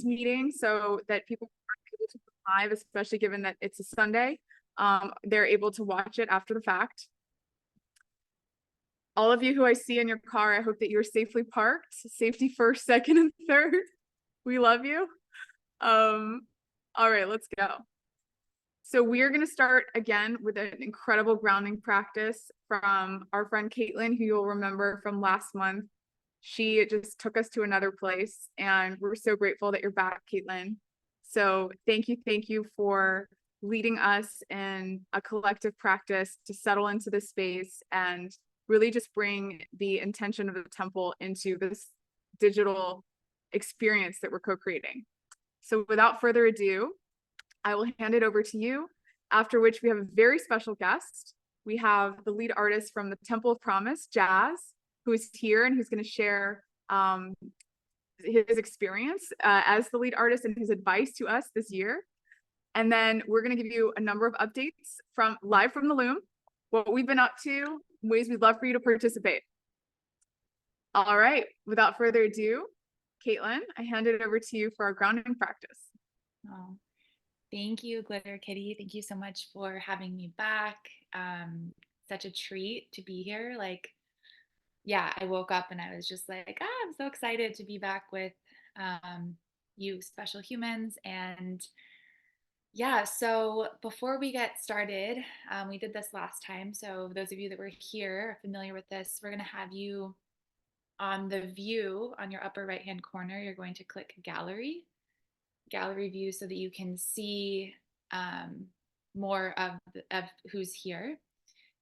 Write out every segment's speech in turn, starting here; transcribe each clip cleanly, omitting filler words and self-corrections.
Teams meeting so that people are able to go live, especially given that it's a Sunday. They're able to watch it after the fact. All of you who I see in your car, I hope that you're safely parked. Safety first, second, and third. We love you. All right, let's go. So we are going to start again with an incredible grounding practice from our friend Caitlin, who you'll remember from last month. She just took us to another place, and we're so grateful that you're back, Caitlin. So thank you for leading us in a collective practice to settle into this space and really just bring the intention of the temple into this digital experience that we're co-creating. So without further ado, I will hand it over to you, after which we have a very special guest. We have the lead artist from the Temple of Promise, Jazz, who is here and who's going to share his experience as the lead artist and his advice to us this year. And then we're going to give you a number of updates live from the Loom, what we've been up to, ways we'd love for you to participate. All right, without further ado, Caitlin, I hand it over to you for our grounding practice. Oh, thank you, Glitter Kitty. Thank you so much for having me back. Such a treat to be here. Yeah, I woke up and I was just like, I'm so excited to be back with you special humans. And yeah, so before we get started, we did this last time. So those of you that were here are familiar with this. We're going to have you on the view on your upper right-hand corner. You're going to click gallery view so that you can see more of who's here.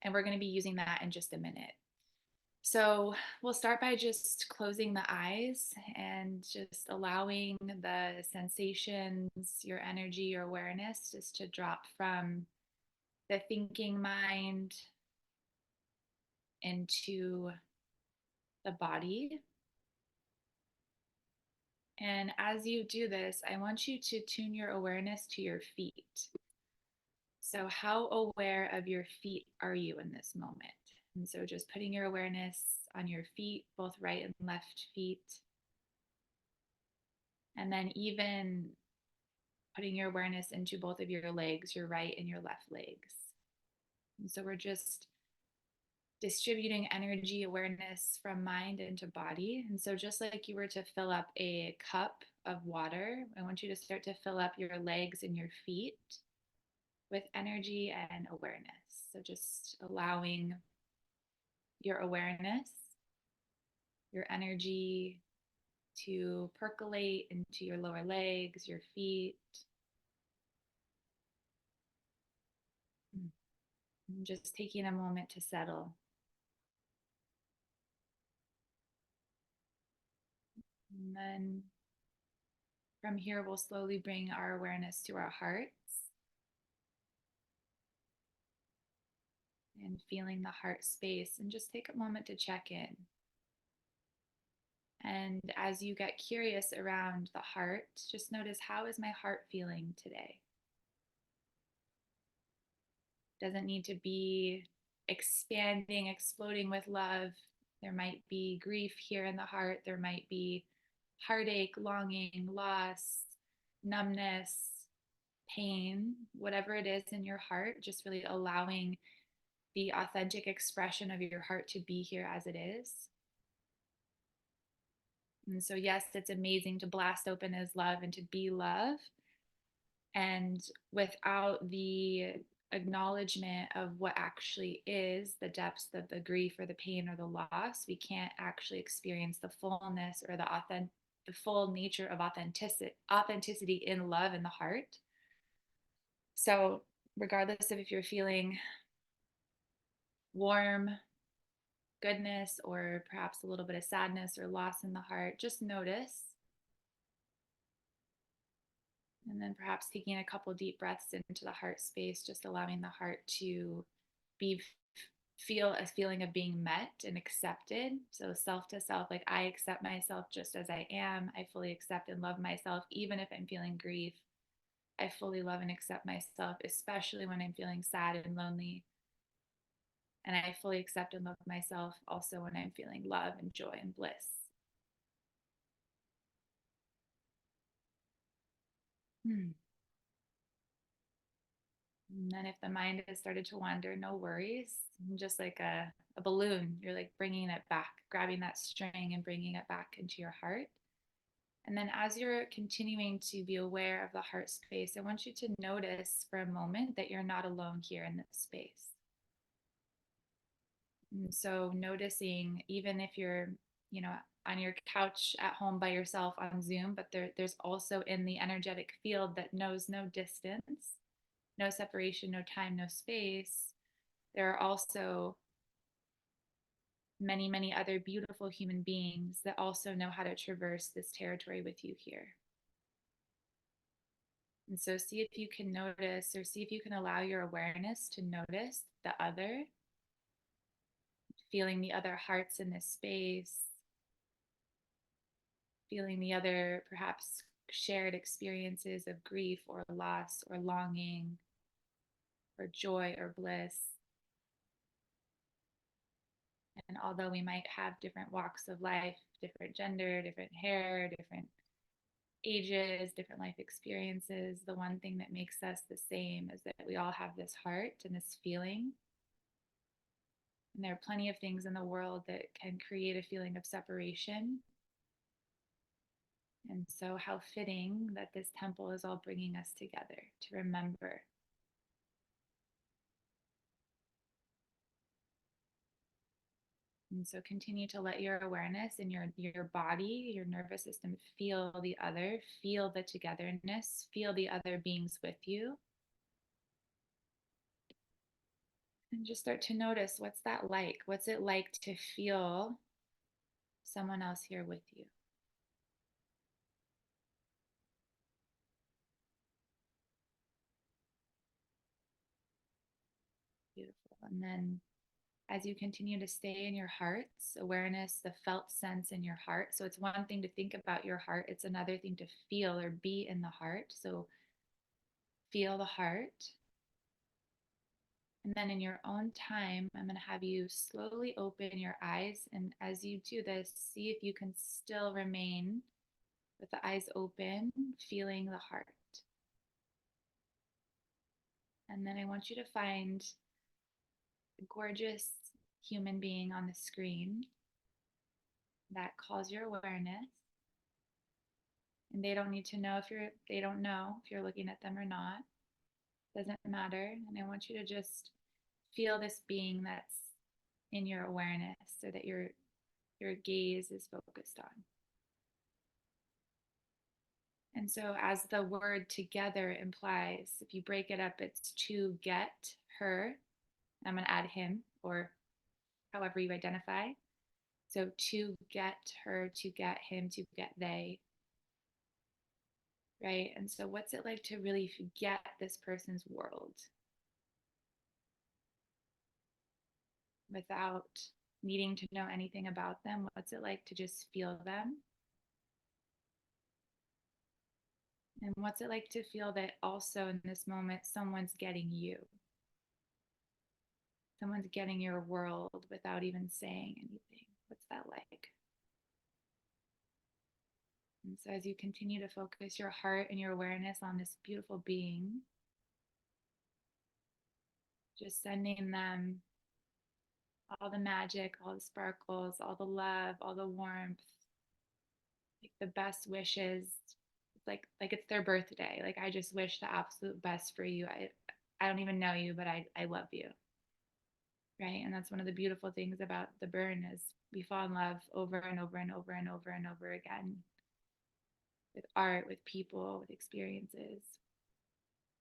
And we're going to be using that in just a minute. So we'll start by just closing the eyes and just allowing the sensations, your energy, your awareness just to drop from the thinking mind into the body. And as you do this, I want you to tune your awareness to your feet. So how aware of your feet are you in this moment? And so just putting your awareness on your feet, both right and left feet. And then even putting your awareness into both of your legs, your right and your left legs. And so we're just distributing energy awareness from mind into body. And so just like you were to fill up a cup of water, I want you to start to fill up your legs and your feet with energy and awareness. So just allowing your awareness, your energy to percolate into your lower legs, your feet. And just taking a moment to settle. And then from here, we'll slowly bring our awareness to our hearts and feeling the heart space, and just take a moment to check in. And as you get curious around the heart, just notice, how is my heart feeling today? Doesn't need to be expanding, exploding with love. There might be grief here in the heart. There might be heartache, longing, loss, numbness, pain, whatever it is in your heart, just really allowing the authentic expression of your heart to be here as it is. And so, yes, it's amazing to blast open as love and to be love. And without the acknowledgement of what actually is the depths of the grief or the pain or the loss, we can't actually experience the fullness or the full nature of authenticity in love in the heart. So regardless of if you're feeling warm, goodness, or perhaps a little bit of sadness or loss in the heart, just notice. And then perhaps taking a couple deep breaths into the heart space, just allowing the heart to feel a feeling of being met and accepted. So self to self, like, I accept myself just as I am. I fully accept and love myself, even if I'm feeling grief. I fully love and accept myself, especially when I'm feeling sad and lonely. And I fully accept and love myself also when I'm feeling love and joy and bliss. Hmm. And then if the mind has started to wander, no worries. Just like a balloon, you're like bringing it back, grabbing that string and bringing it back into your heart. And then as you're continuing to be aware of the heart space, I want you to notice for a moment that you're not alone here in this space. And so noticing, even if you're, on your couch at home by yourself on Zoom, but there's also in the energetic field that knows no distance, no separation, no time, no space. There are also many, many other beautiful human beings that also know how to traverse this territory with you here. And so see if you can notice, or see if you can allow your awareness to notice the other, feeling the other hearts in this space, feeling the other perhaps shared experiences of grief or loss or longing or joy or bliss. And although we might have different walks of life, different gender, different hair, different ages, different life experiences, the one thing that makes us the same is that we all have this heart and this feeling. And there are plenty of things in the world that can create a feeling of separation. And so, how fitting that this temple is all bringing us together to remember. And so continue to let your awareness in your body, your nervous system feel the other, feel the togetherness, feel the other beings with you. And just start to notice, what's that like? What's it like to feel someone else here with you? Beautiful. And then as you continue to stay in your heart's awareness, the felt sense in your heart. So it's one thing to think about your heart, it's another thing to feel or be in the heart. So feel the heart. And then in your own time, I'm going to have you slowly open your eyes. And as you do this, see if you can still remain with the eyes open, feeling the heart. And then I want you to find a gorgeous human being on the screen that calls your awareness. And they don't need to know they don't know if you're looking at them or not. Doesn't matter. And I want you to just feel this being that's in your awareness, so that your gaze is focused on. And so as the word together implies, if you break it up, it's to get her. I'm going to add him, or however you identify. So to get her, to get him, to get they. Right? And so what's it like to really get this person's world without needing to know anything about them? What's it like to just feel them? And what's it like to feel that also in this moment, someone's getting you? Someone's getting your world without even saying anything. What's that like? And so as you continue to focus your heart and your awareness on this beautiful being, just sending them all the magic, all the sparkles, all the love, all the warmth, like the best wishes. It's like it's their birthday. Like, I just wish the absolute best for you. I don't even know you, but I love you. Right? And that's one of the beautiful things about the burn is we fall in love over and over and over and over and over again, with art, with people, with experiences.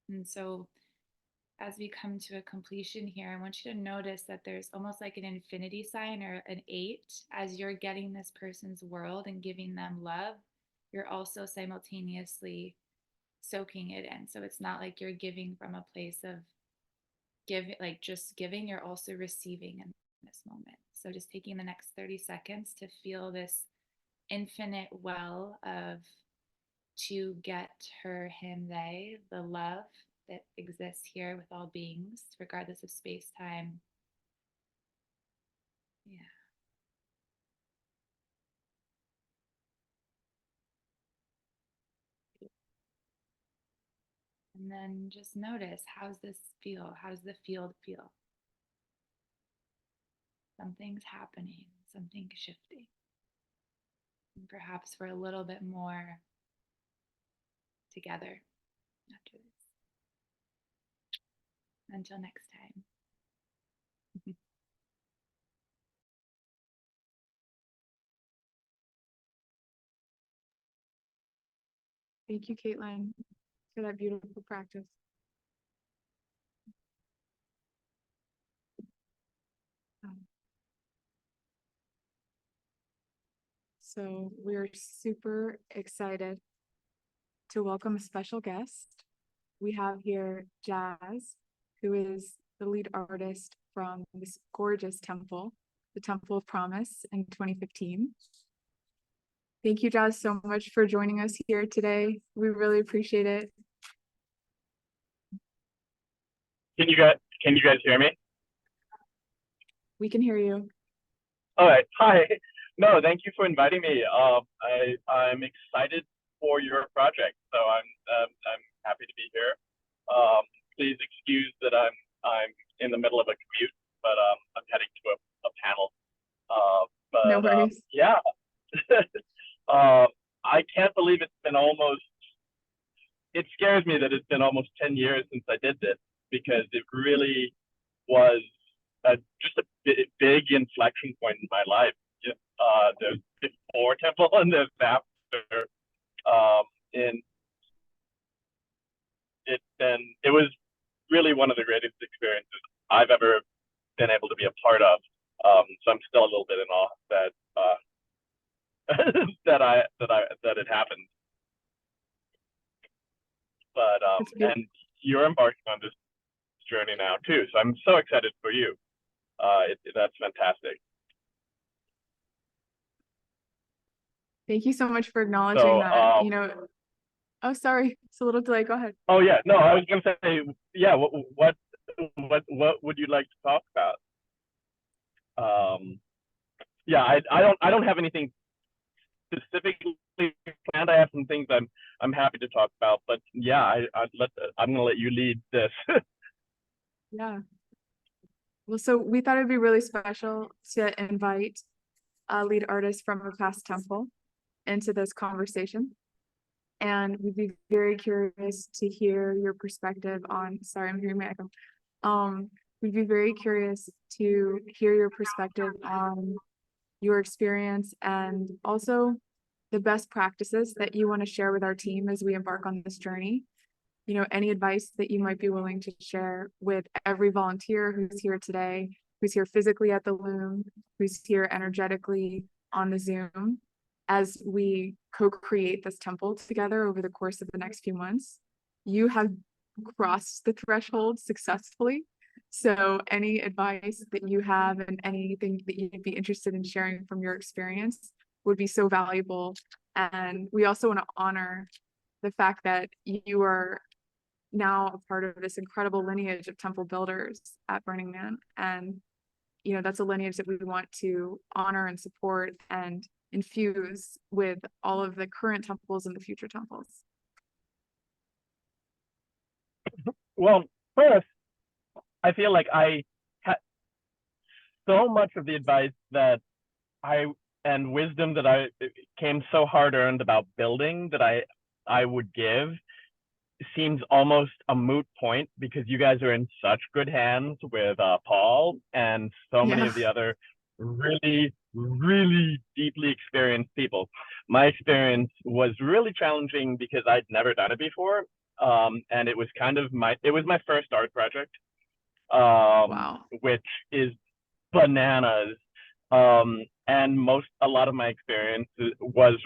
And so as we come to a completion here, I want you to notice that there's almost like an infinity sign or an 8. As you're getting this person's world and giving them love, you're also simultaneously soaking it in. So it's not like you're giving from a place of giving, like just giving, you're also receiving in this moment. So just taking the next 30 seconds to feel this infinite well of to get her, him, they, the love that exists here with all beings, regardless of space, time. Yeah. And then just notice, how's this feel? How does the field feel? Something's happening, something's shifting. And perhaps we're a little bit more together after this. Until next time. Thank you, Caitlin, for that beautiful practice. So we're super excited to welcome a special guest. We have here Jazz, who is the lead artist from this gorgeous temple, the Temple of Promise in 2015. Thank you, Jazz, so much for joining us here today. We really appreciate it. Can you guys hear me? We can hear you. All right. Hi. No, thank you for inviting me. I'm excited for your project, so I'm happy to be here. Please excuse that I'm in the middle of a commute, but I'm heading to a panel. No worries. Yeah. I can't believe it's been almost. It scares me that it's been almost 10 years since I did this, because it really was just a big inflection point in my life. There's before temple and there's after. And it was really one of the greatest experiences I've ever been able to be a part of. So I'm still a little bit in awe that that it happened. But and you're embarking on this journey now too, so I'm so excited for you. That's fantastic. Thank you so much for acknowledging that. Oh, sorry, it's a little delay. Go ahead. Oh yeah, no, I was gonna say, yeah. What would you like to talk about? Yeah, I don't have anything specifically planned. I have some things I'm happy to talk about, but yeah, I'm gonna let you lead this. Yeah. Well, so we thought it'd be really special to invite a lead artist from a past temple into this conversation. And we'd be very curious to hear your perspective on, sorry, I'm hearing my echo. We'd be very curious to hear your perspective on your experience and also the best practices that you want to share with our team as we embark on this journey. Any advice that you might be willing to share with every volunteer who's here today, who's here physically at the Loom, who's here energetically on the Zoom, as we co-create this temple together over the course of the next few months. You have crossed the threshold successfully. So any advice that you have and anything that you'd be interested in sharing from your experience would be so valuable. And we also want to honor the fact that you are now a part of this incredible lineage of temple builders at Burning Man. And, that's a lineage that we want to honor and support and infuse with all of the current temples and the future temples. Well, first, I feel like I had so much of the advice that and wisdom that I came so hard earned about building that I would give seems almost a moot point, because you guys are in such good hands with Paul and so many of the other really, really deeply experienced people. My experience was really challenging because I'd never done it before. And it was my first art project, Wow. which is bananas. And a lot of my experience was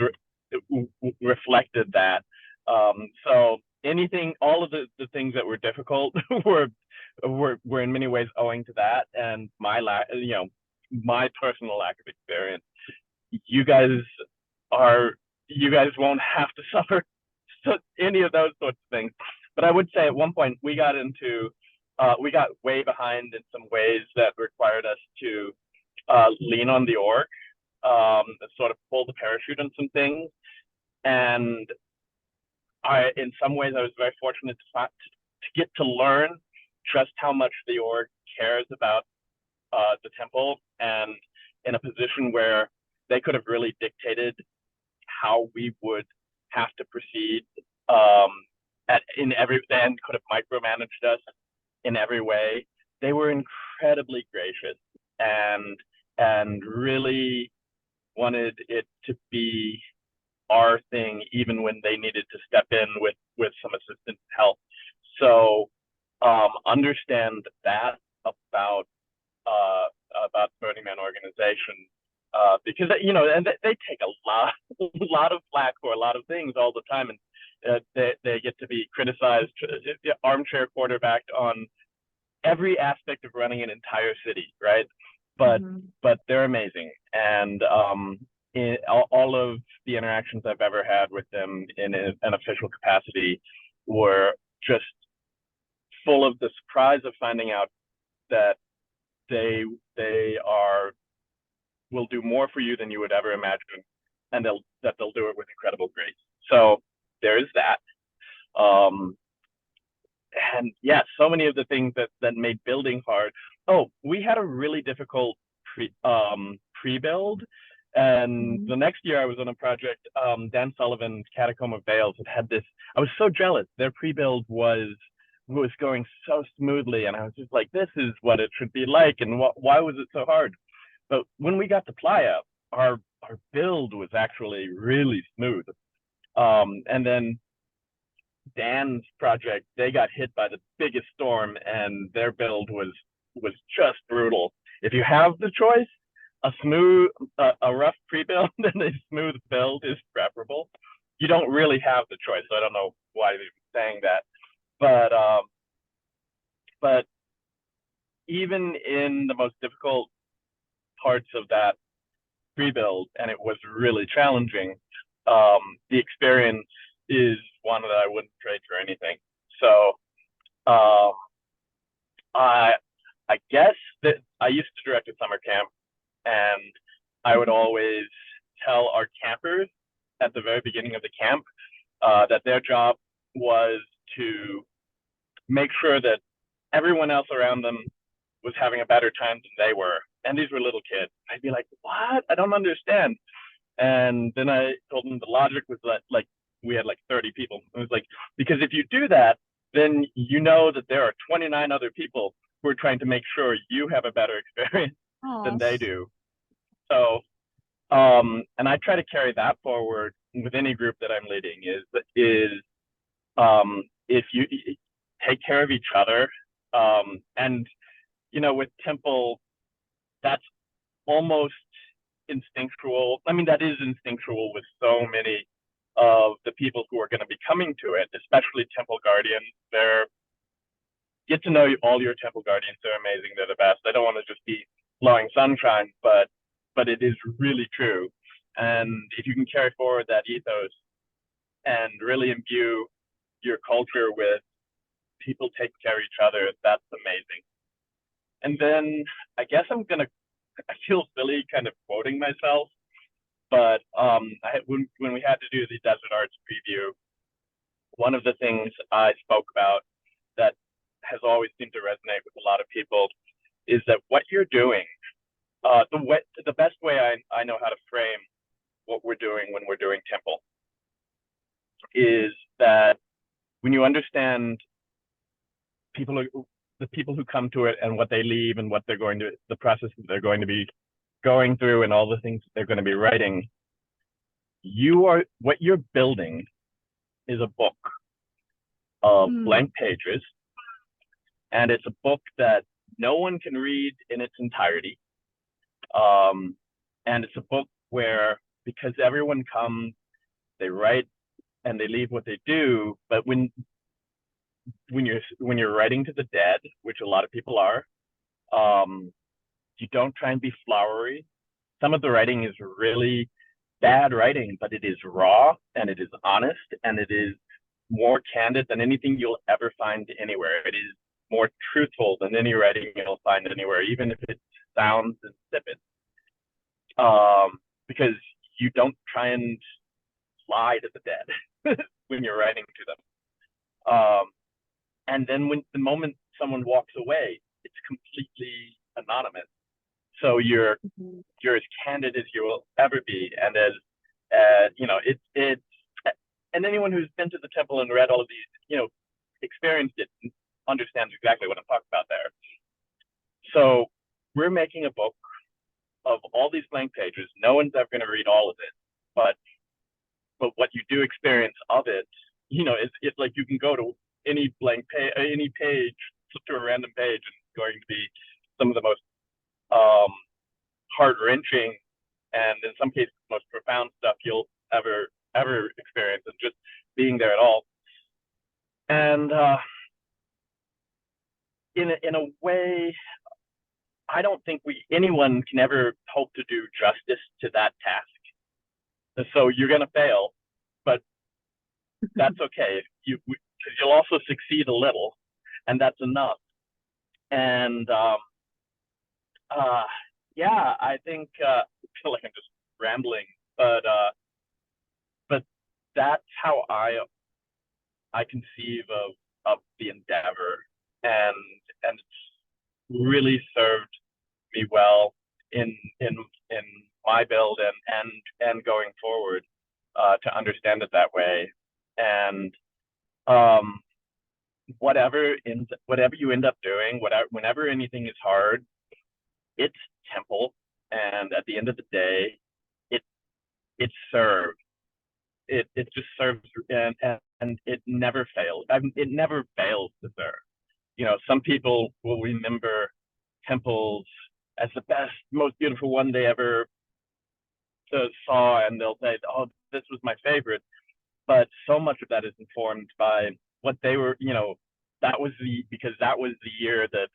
reflected that. So all of the things that were difficult were in many ways owing to that, and my personal lack of experience. You guys won't have to suffer any of those sorts of things. But I would say at one point we got way behind in some ways that required us to lean on the org, sort of pull the parachute on some things. And in some ways, I was very fortunate to get to learn just how much the org cares about the temple, and in a position where they could have really dictated how we would have to proceed in every, and could have micromanaged us in every way. They were incredibly gracious and really wanted it to be our thing, even when they needed to step in with some assistant help. So understand that about Burning Man organization, because and they take a lot of flack for a lot of things all the time, and they get to be criticized, armchair quarterbacked on every aspect of running an entire city, right? But they're amazing, and in all of the interactions I've ever had with them in an official capacity were just full of the surprise of finding out that they will do more for you than you would ever imagine, and they'll do it with incredible grace. So there is that. And yeah, so many of the things that made building hard. Oh, we had a really difficult pre-build. And the next year I was on a project, Dan Sullivan's Catacomb of Veils had this. I was so jealous. Their pre-build was going so smoothly, and I was just like, this is what it should be like, and why was it so hard? But when we got to Playa, our build was actually really smooth. And then Dan's project, they got hit by the biggest storm, and their build was just brutal. If you have the choice, a rough pre-build and a smooth build is preferable. You don't really have the choice, so I don't know why they're saying that. But even in the most difficult parts of that pre-build, and it was really challenging, the experience is one that I wouldn't trade for anything. So I guess that I used to direct a summer camp, and I would always tell our campers at the very beginning of the camp that their job was to make sure that everyone else around them was having a better time than they were. And these were little kids. I'd be like, what? I don't understand. And then I told them the logic was that, like, we had like 30 people. It was like, because if you do that, then you know that there are 29 other people who are trying to make sure you have a better experience than they do. So, and I try to carry that forward with any group that I'm leading if you take care of each other, and with Temple, that's almost instinctual. I mean, that is instinctual with so many of the people who are going to be coming to it, especially Temple Guardians. Get to know all your Temple Guardians. They're amazing. They're the best. I don't want to just be blowing sunshine, but it is really true. And if you can carry forward that ethos and really imbue your culture with people taking care of each other, that's amazing. And then I guess I feel silly kind of quoting myself, but when we had to do the Desert Arts preview, one of the things I spoke about that has always seemed to resonate with a lot of people is that what you're doing, the best way I know how to frame what we're doing when we're doing Temple is that when you understand the people who come to it and what they leave and the process that they're going to be going through and all the things that they're going to be writing, what you're building is a book of blank pages, and it's a book that no one can read in its entirety. And it's a book where, because everyone comes, they write and they leave what they do, but when you're writing to the dead, which a lot of people are, you don't try and be flowery. Some of the writing is really bad writing, but it is raw and it is honest and it is more candid than anything you'll ever find anywhere. It is more truthful than any writing you'll find anywhere, even if it sounds insipid. Because you don't try and lie to the dead. when you're writing to them. And then when the moment someone walks away, it's completely anonymous. So you're as candid as you will ever be, and as it's and anyone who's been to the temple and read all of these, experienced it, understands exactly what I'm talking about there. So we're making a book of all these blank pages. No one's ever going to read all of it, but what you do experience of it, it's like you can go to any blank page, flip to a random page, and it's going to be some of the most heart-wrenching and in some cases most profound stuff you'll ever experience, and just being there at all. And in a way, I don't think anyone can ever hope to do justice to that task. And so you're going to fail, but that's okay. Because you'll also succeed a little, and that's enough. And I think I feel like I'm just rambling, but that's how I conceive of the endeavor, and it's really served me well in my build and going forward, to understand it that way. And whatever you end up doing, whenever anything is hard, it's temple, and at the end of the day, it serves. It just serves, and it never fails. It never fails to serve. Some people will remember temples as the best, most beautiful one they ever saw, and they'll say, "Oh, this was my favorite." But so much of that is informed by what they were, because that was the year that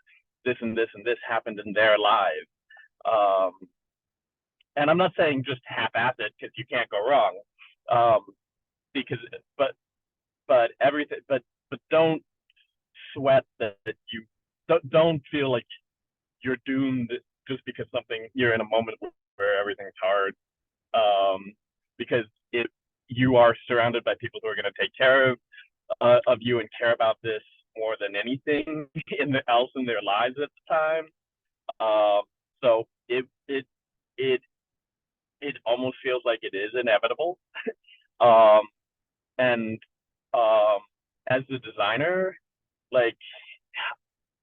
this and this and this happened in their lives. And I'm not saying just half-ass it, because you can't go wrong. But everything, but don't sweat that you don't feel like you're doomed just because you're in a moment where everything's hard. Because you are surrounded by people who are going to take care of you and care about this more than anything else in their lives at the time. So it almost feels like it is inevitable. And as the designer, like,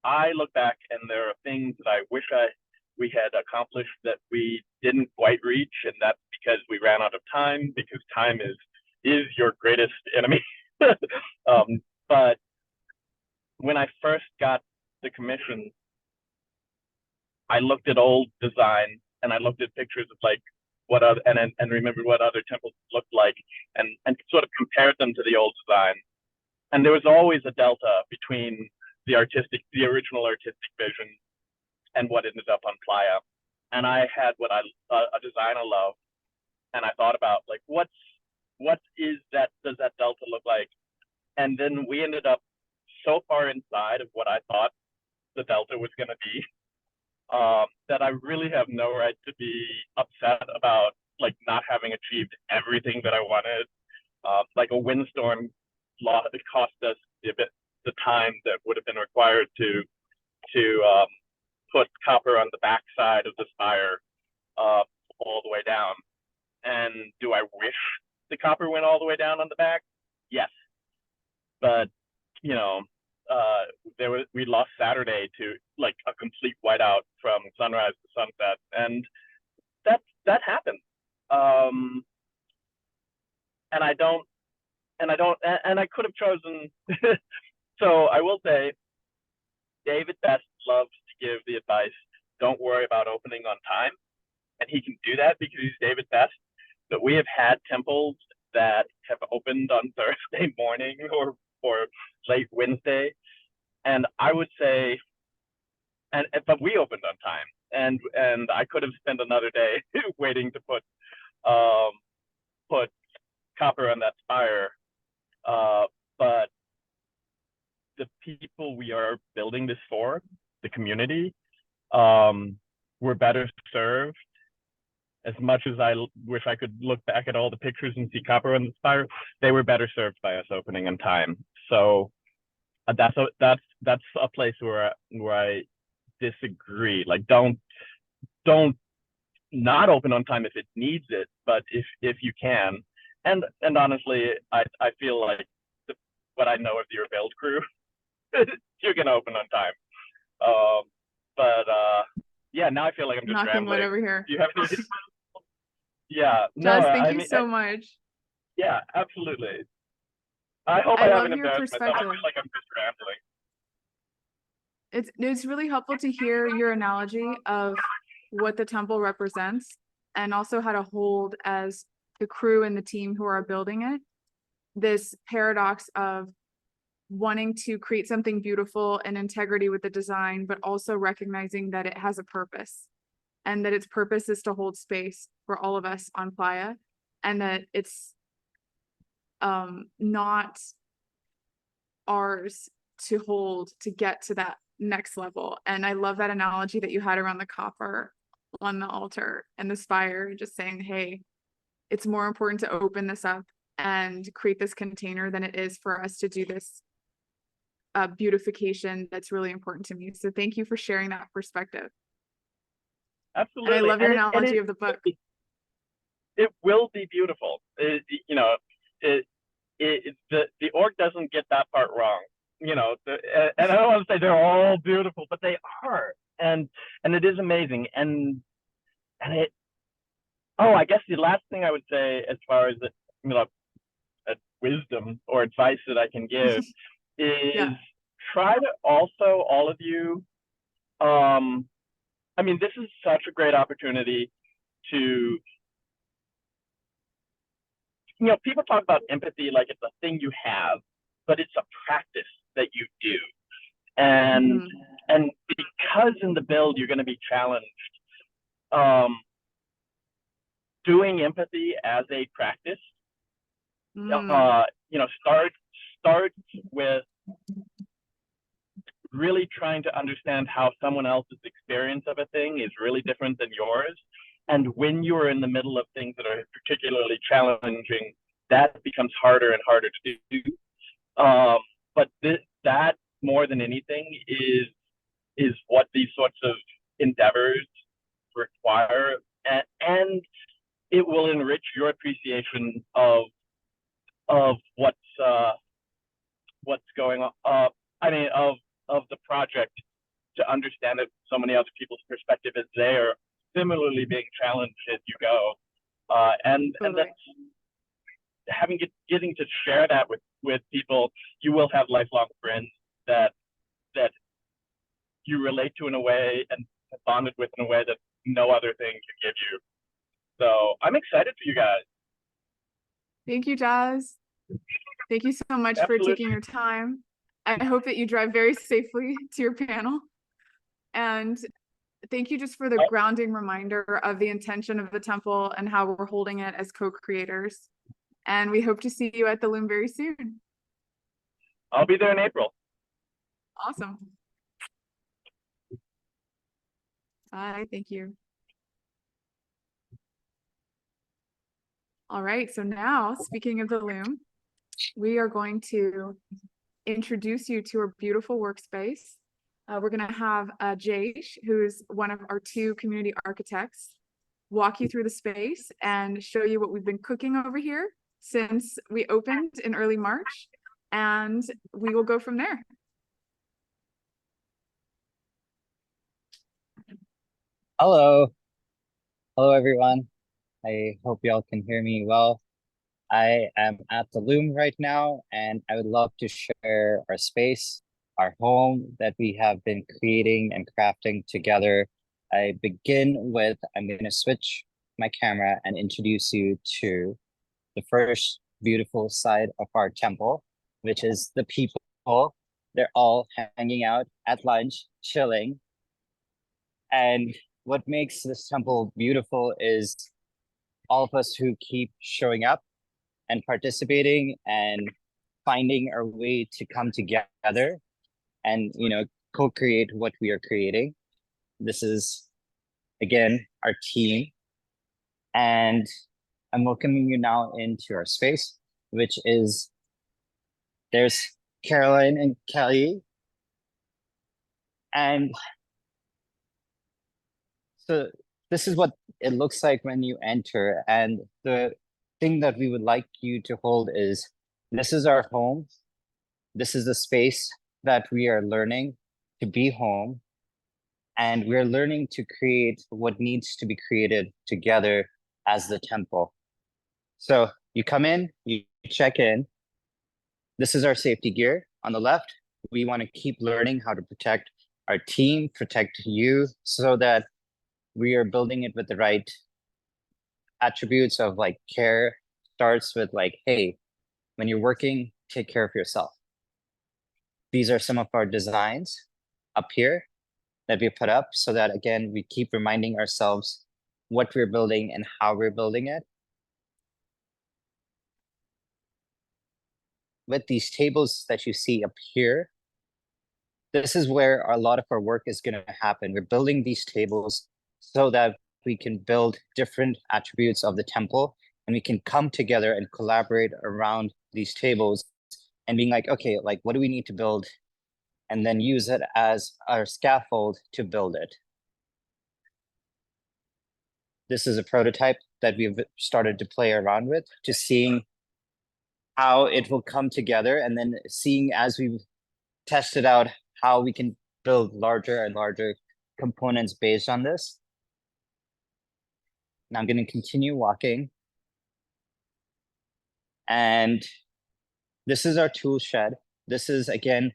I look back and there are things that I wish we had accomplished that we didn't quite reach, and that's because we ran out of time, because time is your greatest enemy. But when I first got the commission, I looked at old design, and I looked at pictures of like what other and remembered what other temples looked like, and sort of compared them to the old design. And there was always a delta between the original artistic vision and what ended up on Playa. And I had a design I love, and I thought about like what does that delta look like? And then we ended up so far inside of what I thought the delta was going to be, that I really have no right to be upset about like not having achieved everything that I wanted. Like a windstorm it cost us the time that would have been required to put copper on the back side of the spire, all the way down. And do I wish the copper went all the way down on the back? Yes. But we lost Saturday to like a complete whiteout from sunrise to sunset, and that happened. And I could have chosen. So I will say, David Best loves to give the advice, don't worry about opening on time, and he can do that because he's David Best. But we have had temples that have opened on Thursday morning or late Wednesday, and I would say, but we opened on time, and I could have spent another day waiting to put copper on that spire, but the people we are building this for, the community, were better served as much as wish I could look back at all the pictures and see copper on the spire, they were better served by us opening in time. So that's a place where I disagree. Like, don't not open on time if it needs it, but if you can. And honestly, I feel like what I know of your build crew, you're gonna open on time. But yeah, now I feel like I'm just Knocking wood rambling. over here. Do you have any? Yeah, no, Jazz, thank I you mean, so much. yeah, absolutely. I hope I I love haven't your embarrassed myself. I perspective. feel like I'm just rambling. It's really helpful to hear your analogy of what the temple represents and also how to hold as the crew and the team who are building it, this paradox of wanting to create something beautiful and integrity with the design, but also recognizing that it has a purpose and that its purpose is to hold space for all of us on Playa, and that it's not ours to hold to get to that next level. And I love that analogy that you had around the copper on the altar and the spire, just saying, hey, it's more important to open this up and create this container than it is for us to do this beautification that's really important to me. So thank you for sharing that perspective. Absolutely. And I love your And analogy of the book. It will be beautiful. You know, the org doesn't get that part wrong. You know, and I don't want to say they're all beautiful, but they are, and it is amazing. And it. Oh, I guess the last thing I would say, as far as wisdom or advice that I can give, is Yeah. try to also, all of you. I mean, this is such a great opportunity to. People talk about empathy like it's a thing you have, but it's a practice that you do. And because in the build you're going to be challenged, doing empathy as a practice, start with really trying to understand how someone else's experience of a thing is really different than yours. And when you're in the middle of things that are particularly challenging, that becomes harder and harder to do. But that more than anything is what these sorts of endeavors require, and it will enrich your appreciation of what's going on. I mean, of the project, to understand it so many other people's perspective as they are similarly being challenged as you go, and that's getting to share that with people. You will have lifelong friends that you relate to in a way and have bonded with in a way that no other thing can give you. So I'm excited for you guys. Thank you, Jazz. Thank you so much for taking your time. I hope that you drive very safely to your panel. And thank you just for the grounding reminder of the intention of the temple and how we're holding it as co-creators. And we hope to see you at the Loom very soon. I'll be there in April. Awesome. Bye. Thank you. All right. So now, speaking of the Loom, we are going to introduce you to our beautiful workspace. We're going to have Jayesh, who's one of our 2 community architects, walk you through the space and show you what we've been cooking over here since we opened in early March, and we will go from there. Hello. Hello, everyone. I hope y'all can hear me well. I am at the Loom right now, and I would love to share our space, our home that we have been creating and crafting together. I'm going to switch my camera and introduce you to the first beautiful side of our temple, which is the people. They're all hanging out at lunch, chilling. And what makes this temple beautiful is all of us who keep showing up and participating and finding our way to come together and, co-create what we are creating. This is, again, our team. And I'm welcoming you now into our space, which is, there's Caroline and Kelly. And so this is what it looks like when you enter. And the thing that we would like you to hold is, this is our home. This is the space that we are learning to be home. And we're learning to create what needs to be created together as the temple. So you come in, you check in. This is our safety gear. On the left, we want to keep learning how to protect our team, protect you, so that we are building it with the right attributes of like care. Starts with like, hey, when you're working, take care of yourself. These are some of our designs up here that we put up so that, again, we keep reminding ourselves what we're building and how we're building it. With these tables that you see up here, this is where a lot of our work is going to happen. We're building these tables so that we can build different attributes of the temple, and we can come together and collaborate around these tables and being like, okay, like, what do we need to build? And then use it as our scaffold to build it. This is a prototype that we've started to play around with, just seeing how it will come together, and then seeing as we've tested out how we can build larger and larger components based on this. Now I'm going to continue walking. And this is our tool shed. This is, again,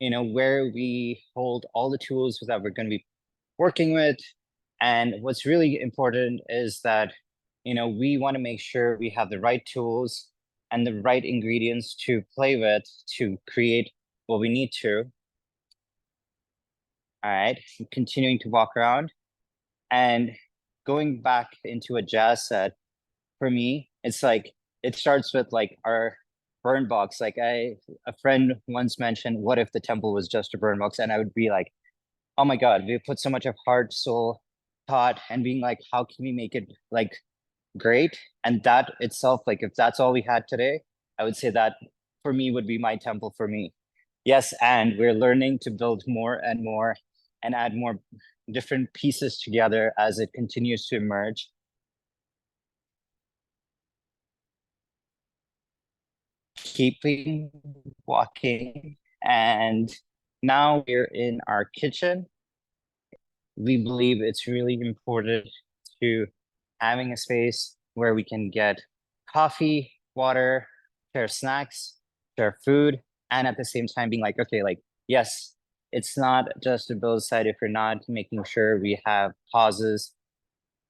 where we hold all the tools that we're going to be working with. And what's really important is that, we want to make sure we have the right tools and the right ingredients to play with to create what we need to. All right, I'm continuing to walk around and going back into a jazz set. For me, it's like, it starts with like our burn box. Like a friend once mentioned, what if the temple was just a burn box? And I would be like, oh my God, we put so much of heart, soul, thought, and being like, how can we make it like great? And that itself, like if that's all we had today, I would say that for me would be my temple for me. Yes, and we're learning to build more and more and add more different pieces together as it continues to emerge. Keeping walking, and now we're in our kitchen. We believe it's really important to having a space where we can get coffee, water, share snacks, share food, and at the same time being like, okay, like, yes, it's not just a build site if you're not making sure we have pauses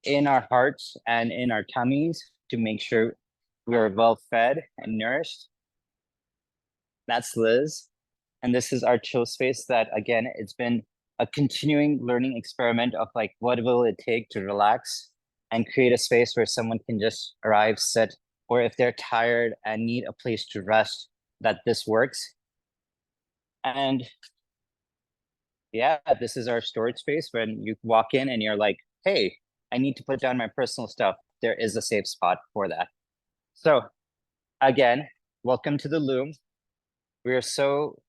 in our hearts and in our tummies to make sure we are well fed and nourished. That's Liz. And this is our chill space that, again, it's been a continuing learning experiment of like, what will it take to relax and create a space where someone can just arrive, sit, or if they're tired and need a place to rest, that this works. And yeah, this is our storage space. When you walk in and you're like, hey, I need to put down my personal stuff, there is a safe spot for that. So again, welcome to the Loom. We are so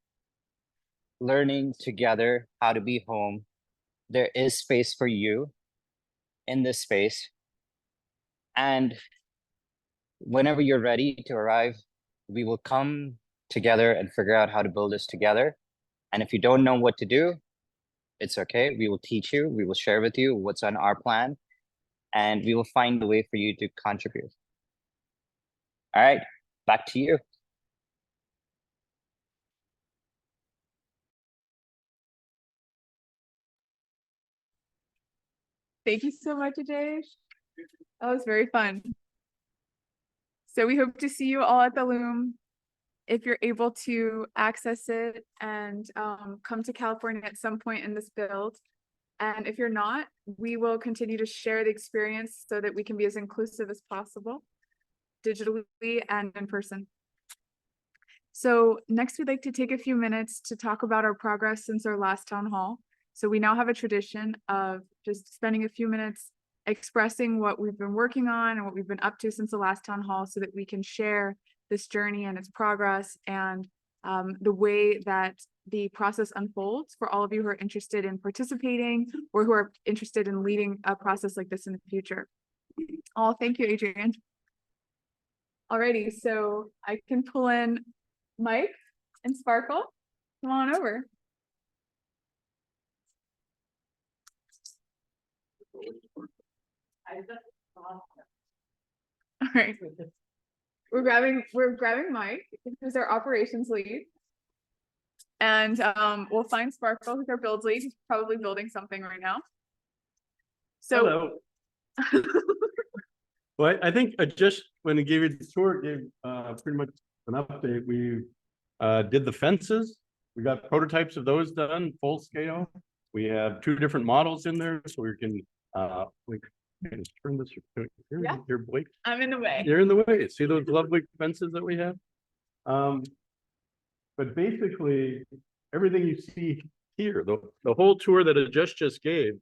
learning together how to be home. There is space for you in this space. And whenever you're ready to arrive, we will come together and figure out how to build this together. And if you don't know what to do, it's okay. We will teach you. We will share with you what's on our plan, and we will find a way for you to contribute. All right, back to you. Thank you so much, Ajay. That was very fun. So we hope to see you all at the Loom if you're able to access it and come to California at some point in this build. And if you're not, we will continue to share the experience so that we can be as inclusive as possible, digitally and in person. So next, we'd like to take a few minutes to talk about our progress since our last town hall. So we now have a tradition of just spending a few minutes expressing what we've been working on and what we've been up to since the last town hall so that we can share this journey and its progress and the way that the process unfolds for all of you who are interested in participating or who are interested in leading a process like this in the future. Oh, thank you, Adrian. Alrighty, so I can pull in Mike and Sparkle. Come on over. All right. We're grabbing Mike, who's our operations lead. And we'll find Sparkle, who's our build lead. He's probably building something right now. So hello. Well, I think I just, when I gave you the tour, gave pretty much an update. We did the fences. We got prototypes of those done, full scale. We have 2 different models in there, so we can just turn this. Yeah. Here, Blake. I'm in the way. You're in the way. See those lovely fences that we have? But basically, everything you see here, the whole tour that I just gave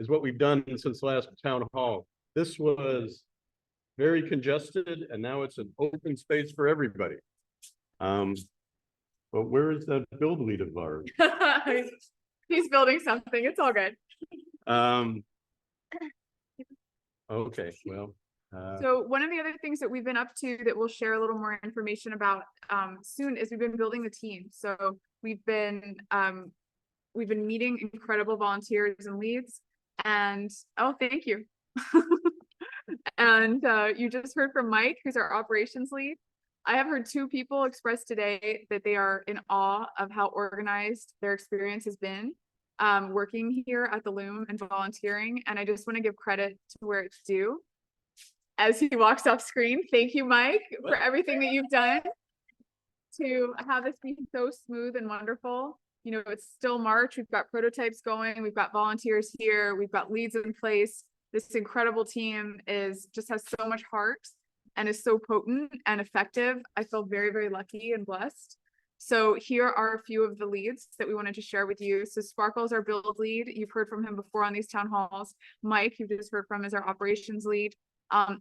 is what we've done since last town hall. This was very congested, and now it's an open space for everybody. But where is that build lead of ours? He's building something. It's all good. Okay, well. So one of the other things that we've been up to that we'll share a little more information about soon is we've been building the team. So we've been meeting incredible volunteers and leads, and oh, thank you. And you just heard from Mike, who's our operations lead. I have heard 2 people express today that they are in awe of how organized their experience has been working here at the Loom and volunteering. And I just want to give credit to where it's due. As he walks off screen, thank you, Mike, for everything that you've done to have this be so smooth and wonderful. You know, it's still March. We've got prototypes going. We've got volunteers here. We've got leads in place. This incredible team just has so much heart and is so potent and effective. I feel very, very lucky and blessed. So here are a few of the leads that we wanted to share with you. So Sparkle is our build lead. You've heard from him before on these town halls. Mike, you've just heard from, is our operations lead.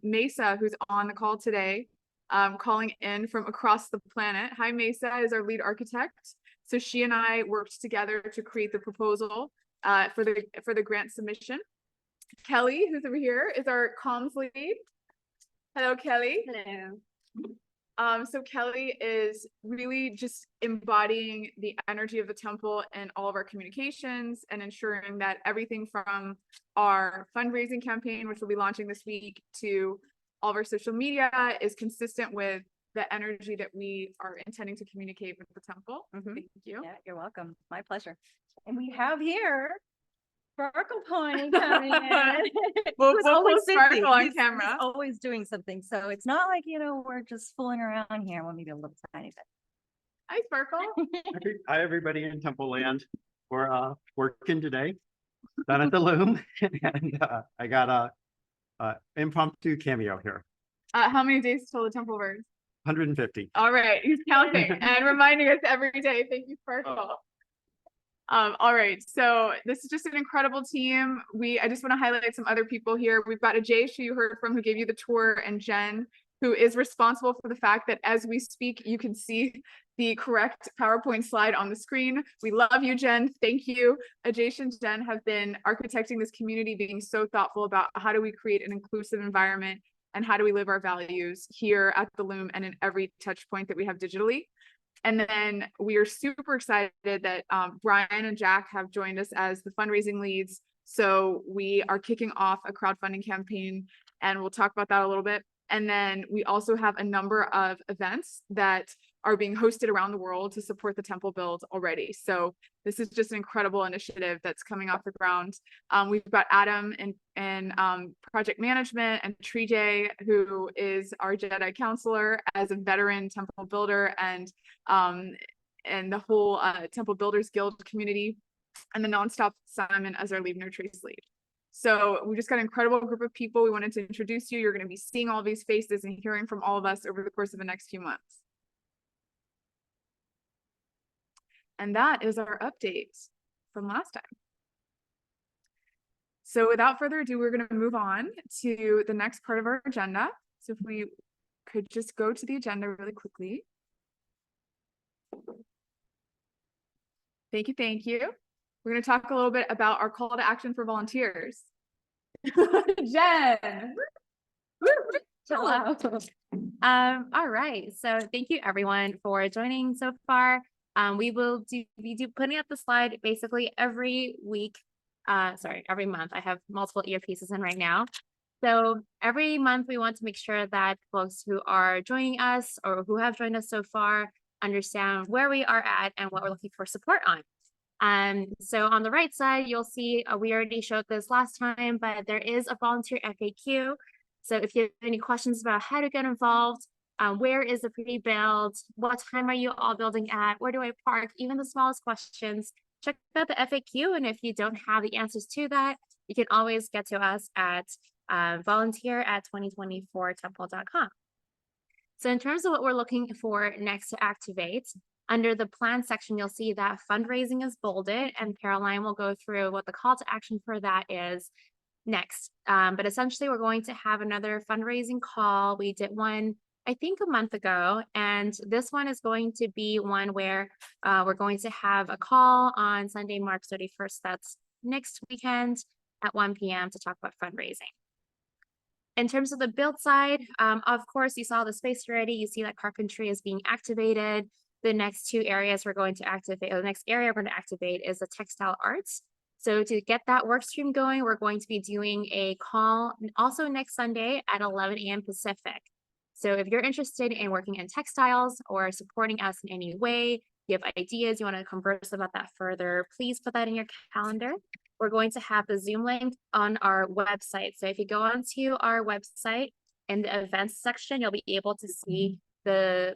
Mesa, who's on the call today, calling in from across the planet. Hi, Mesa is our lead architect. So she and I worked together to create the proposal for the grant submission. Kelly, who's over here, is our comms lead. Hello, Kelly. Hello. So Kelly is really just embodying the energy of the temple in all of our communications and ensuring that everything from our fundraising campaign, which we'll be launching this week, to all of our social media is consistent with the energy that we are intending to communicate with the temple. Thank you. Yeah, you're welcome. My pleasure. And we have here Sparkle Pony coming in. We'll Who's put always Sparkle busy. on He's camera. always doing something. So it's not like, we're just fooling around here. Well, maybe a little tiny bit. Hi, Sparkle. Hi, everybody in Temple Land. We're working today down at the Loom, and I got a impromptu cameo here. How many days till the temple burns? 150. All right, he's counting and reminding us every day. Thank you, Sparkle. All right, so this is just an incredible team. I just want to highlight some other people here. We've got Ajesh, who you heard from, who gave you the tour, and Jen, who is responsible for the fact that as we speak, you can see the correct PowerPoint slide on the screen. We love you, Jen. Thank you. Ajesh and Jen have been architecting this community, being so thoughtful about how do we create an inclusive environment and how do we live our values here at the Loom and in every touch point that we have digitally. And then we are super excited that Brian and Jack have joined us as the fundraising leads. So we are kicking off a crowdfunding campaign, and we'll talk about that a little bit. And then we also have a number of events that are being hosted around the world to support the temple build already. So this is just an incredible initiative that's coming off the ground. We've got Adam in project management, and Trijay, who is our Jedi counselor, as a veteran temple builder, and the whole Temple Builders Guild community, and the Nonstop Simon as our Leave No Trace lead. So we just got an incredible group of people. We wanted to introduce you. You're going to be seeing all these faces and hearing from all of us over the course of the next few months. And that is our update from last time. So without further ado, we're going to move on to the next part of our agenda. So if we could just go to the agenda really quickly. Thank you, thank you. We're going to talk a little bit about our call to action for volunteers. Jen. Hello. All right. So thank you everyone for joining so far. We will be putting up the slide basically every week. Every month. I have multiple earpieces in right now. So every month we want to make sure that folks who are joining us or who have joined us so far understand where we are at and what we're looking for support on. So on the right side, you'll see we already showed this last time, but there is a volunteer FAQ. So if you have any questions about how to get involved, where is the pre-build, what time are you all building at, where do I park, even the smallest questions, check out the FAQ. And if you don't have the answers to that, you can always get to us at volunteer@2024temple.com. So in terms of what we're looking for next to activate, under the plan section, you'll see that fundraising is bolded, and Caroline will go through what the call to action for that is next. But essentially, we're going to have another fundraising call. We did one, I think, a month ago, and this one is going to be one where we're going to have a call on Sunday, March 31st. That's next weekend at 1 p.m. to talk about fundraising. In terms of the build side, of course, you saw the space already. You see that carpentry is being activated. The next two areas we're going to activate, or the next area we're going to activate is the textile arts. So to get that work stream going, we're going to be doing a call also next Sunday at 11 a.m. Pacific. So if you're interested in working in textiles or supporting us in any way, you have ideas, you want to converse about that further, please put that in your calendar. We're going to have the Zoom link on our website. So if you go onto our website in the events section, you'll be able to see the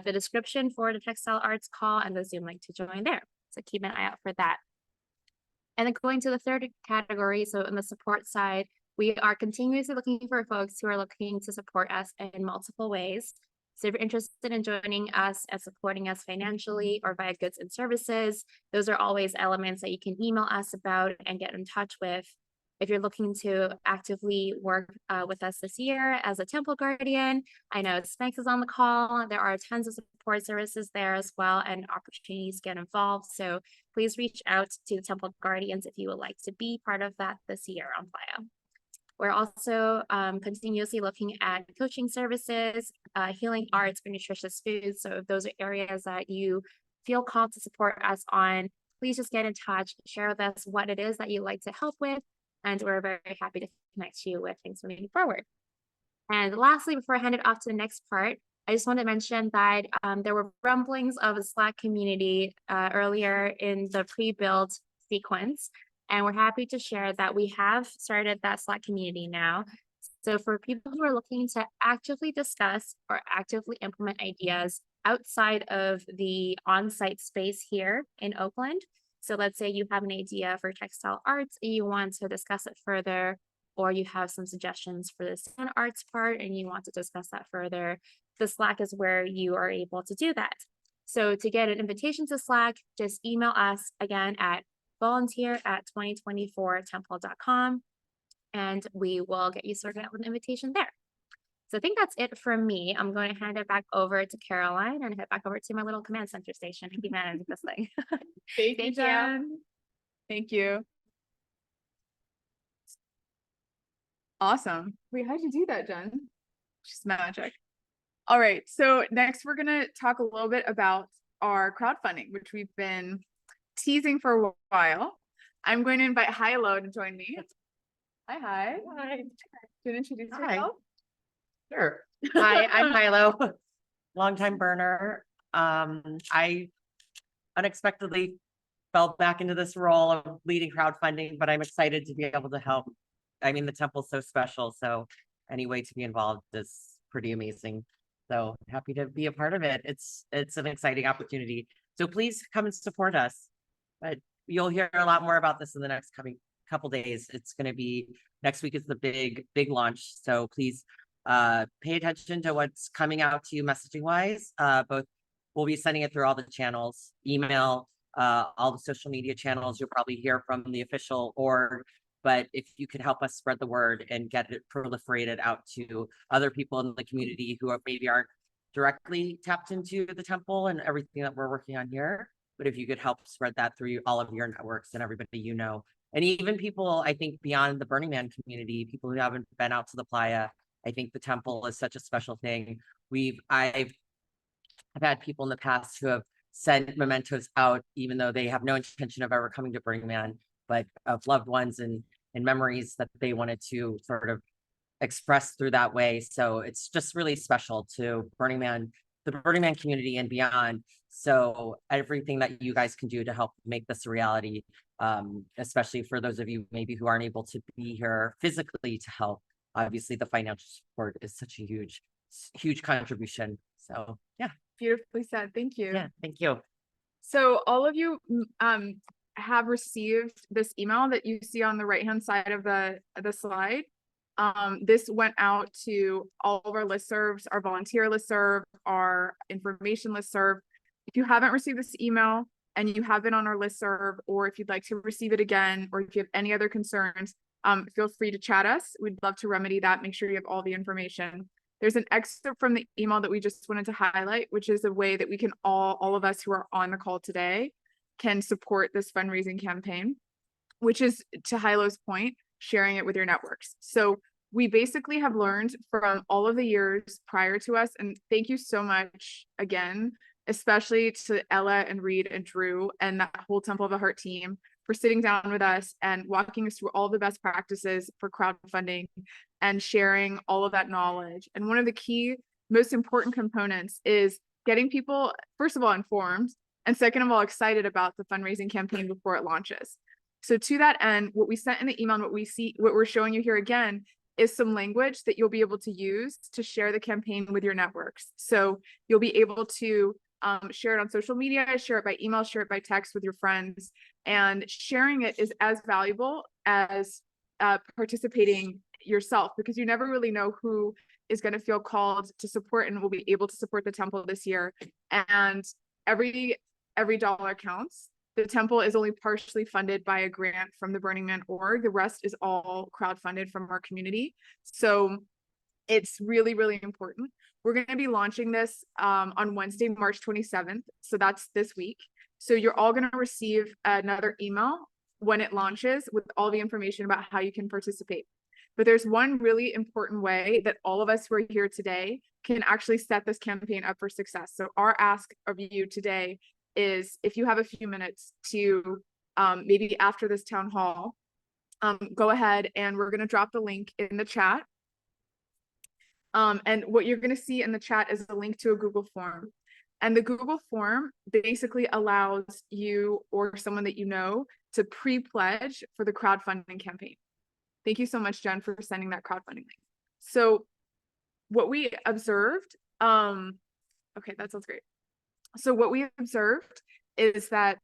description for the textile arts call and the Zoom link to join there. So keep an eye out for that. And then going to the third category, so on the support side, we are continuously looking for folks who are looking to support us in multiple ways. So if you're interested in joining us and supporting us financially or via goods and services, those are always elements that you can email us about and get in touch with. If you're looking to actively work with us this year as a Temple Guardian, I know Spanx is on the call. There are tons of support services there as well and opportunities to get involved. So please reach out to the Temple Guardians if you would like to be part of that this year on Playa. We're also continuously looking at coaching services, healing arts for nutritious foods. So if those are areas that you feel called to support us on, please just get in touch, share with us what it is that you'd like to help with. And we're very happy to connect you with things moving forward. And lastly, before I hand it off to the next part, I just want to mention that there were rumblings of a Slack community earlier in the pre-build sequence. And we're happy to share that we have started that Slack community now. So for people who are looking to actively discuss or actively implement ideas outside of the on-site space here in Oakland, so let's say you have an idea for textile arts and you want to discuss it further, or you have some suggestions for the sound arts part and you want to discuss that further, the Slack is where you are able to do that. So to get an invitation to Slack, just email us again at volunteer@2024temple.com and we will get you sorted out with an invitation there. So I think that's it from me. I'm going to hand it back over to Caroline and head back over to my little command center station and keep managing this thing. Thank you, Jen. Thank you. Awesome. Wait, how'd you do that, Jen? She's magic. All right, so next we're gonna talk a little bit about our crowdfunding, which we've been teasing for a while. I'm going to invite Hilo to join me. Hi. Hi. Do you want to introduce yourself? Sure. Hi, I'm Milo, longtime burner. I unexpectedly fell back into this role of leading crowdfunding, but I'm excited to be able to help. I mean, the temple's so special, so any way to be involved is pretty amazing. So happy to be a part of it. It's an exciting opportunity. So please come and support us. But you'll hear a lot more about this in the next coming couple days. It's going to be next week is the big launch. So please pay attention to what's coming out to you messaging wise. Both we'll be sending it through all the channels, email, all the social media channels. You'll probably hear from the official org, but if you could help us spread the word and get it proliferated out to other people in the community who maybe aren't directly tapped into the temple and everything that we're working on here, but if you could help spread that through all of your networks and everybody you know, and even people, I think, beyond the Burning Man community, people who haven't been out to the playa. I think the temple is such a special thing. I've had people in the past who have sent mementos out, even though they have no intention of ever coming to Burning Man, but of loved ones and memories that they wanted to sort of express through that way. So it's just really special to Burning Man, the Burning Man community and beyond. So everything that you guys can do to help make this a reality, especially for those of you maybe who aren't able to be here physically to help. Obviously, the financial support is such a huge contribution. So yeah. Beautifully said. Thank you. Yeah, thank you. So all of you have received this email that you see on the right-hand side of the slide. This went out to all of our listservs, our volunteer listserv, our information listserv. If you haven't received this email and you have been on our listserv, or if you'd like to receive it again, or if you have any other concerns, feel free to chat us. We'd love to remedy that. Make sure you have all the information. There's an excerpt from the email that we just wanted to highlight, which is a way that we can all of us who are on the call today can support this fundraising campaign, which is, to Hilo's point, sharing it with your networks. So we basically have learned from all of the years prior to us, and thank you so much again, especially to Ella and Reed and Drew and that whole Temple of the Heart team for sitting down with us and walking us through all the best practices for crowdfunding and sharing all of that knowledge. And one of the key, most important components is getting people, first of all, informed, and second of all, excited about the fundraising campaign before it launches. So to that end, what we sent in the email and what we're showing you here again is some language that you'll be able to use to share the campaign with your networks. So you'll be able to share it on social media, share it by email, share it by text with your friends, and sharing it is as valuable as participating yourself, because you never really know who is going to feel called to support and will be able to support the temple this year. And every dollar counts. The temple is only partially funded by a grant from the Burning Man org. The rest is all crowdfunded from our community. So it's really, really important. We're going to be launching this on Wednesday, March 27th. So that's this week. So you're all going to receive another email when it launches with all the information about how you can participate. But there's one really important way that all of us who are here today can actually set this campaign up for success. So our ask of you today is, if you have a few minutes to maybe after this town hall, go ahead and we're going to drop the link in the chat. And what you're going to see in the chat is a link to a Google form. And the Google form basically allows you or someone that you know to pre-pledge for the crowdfunding campaign. Thank you so much, Jen, for sending that crowdfunding link. So what we observed, okay, that sounds great. So what we observed is that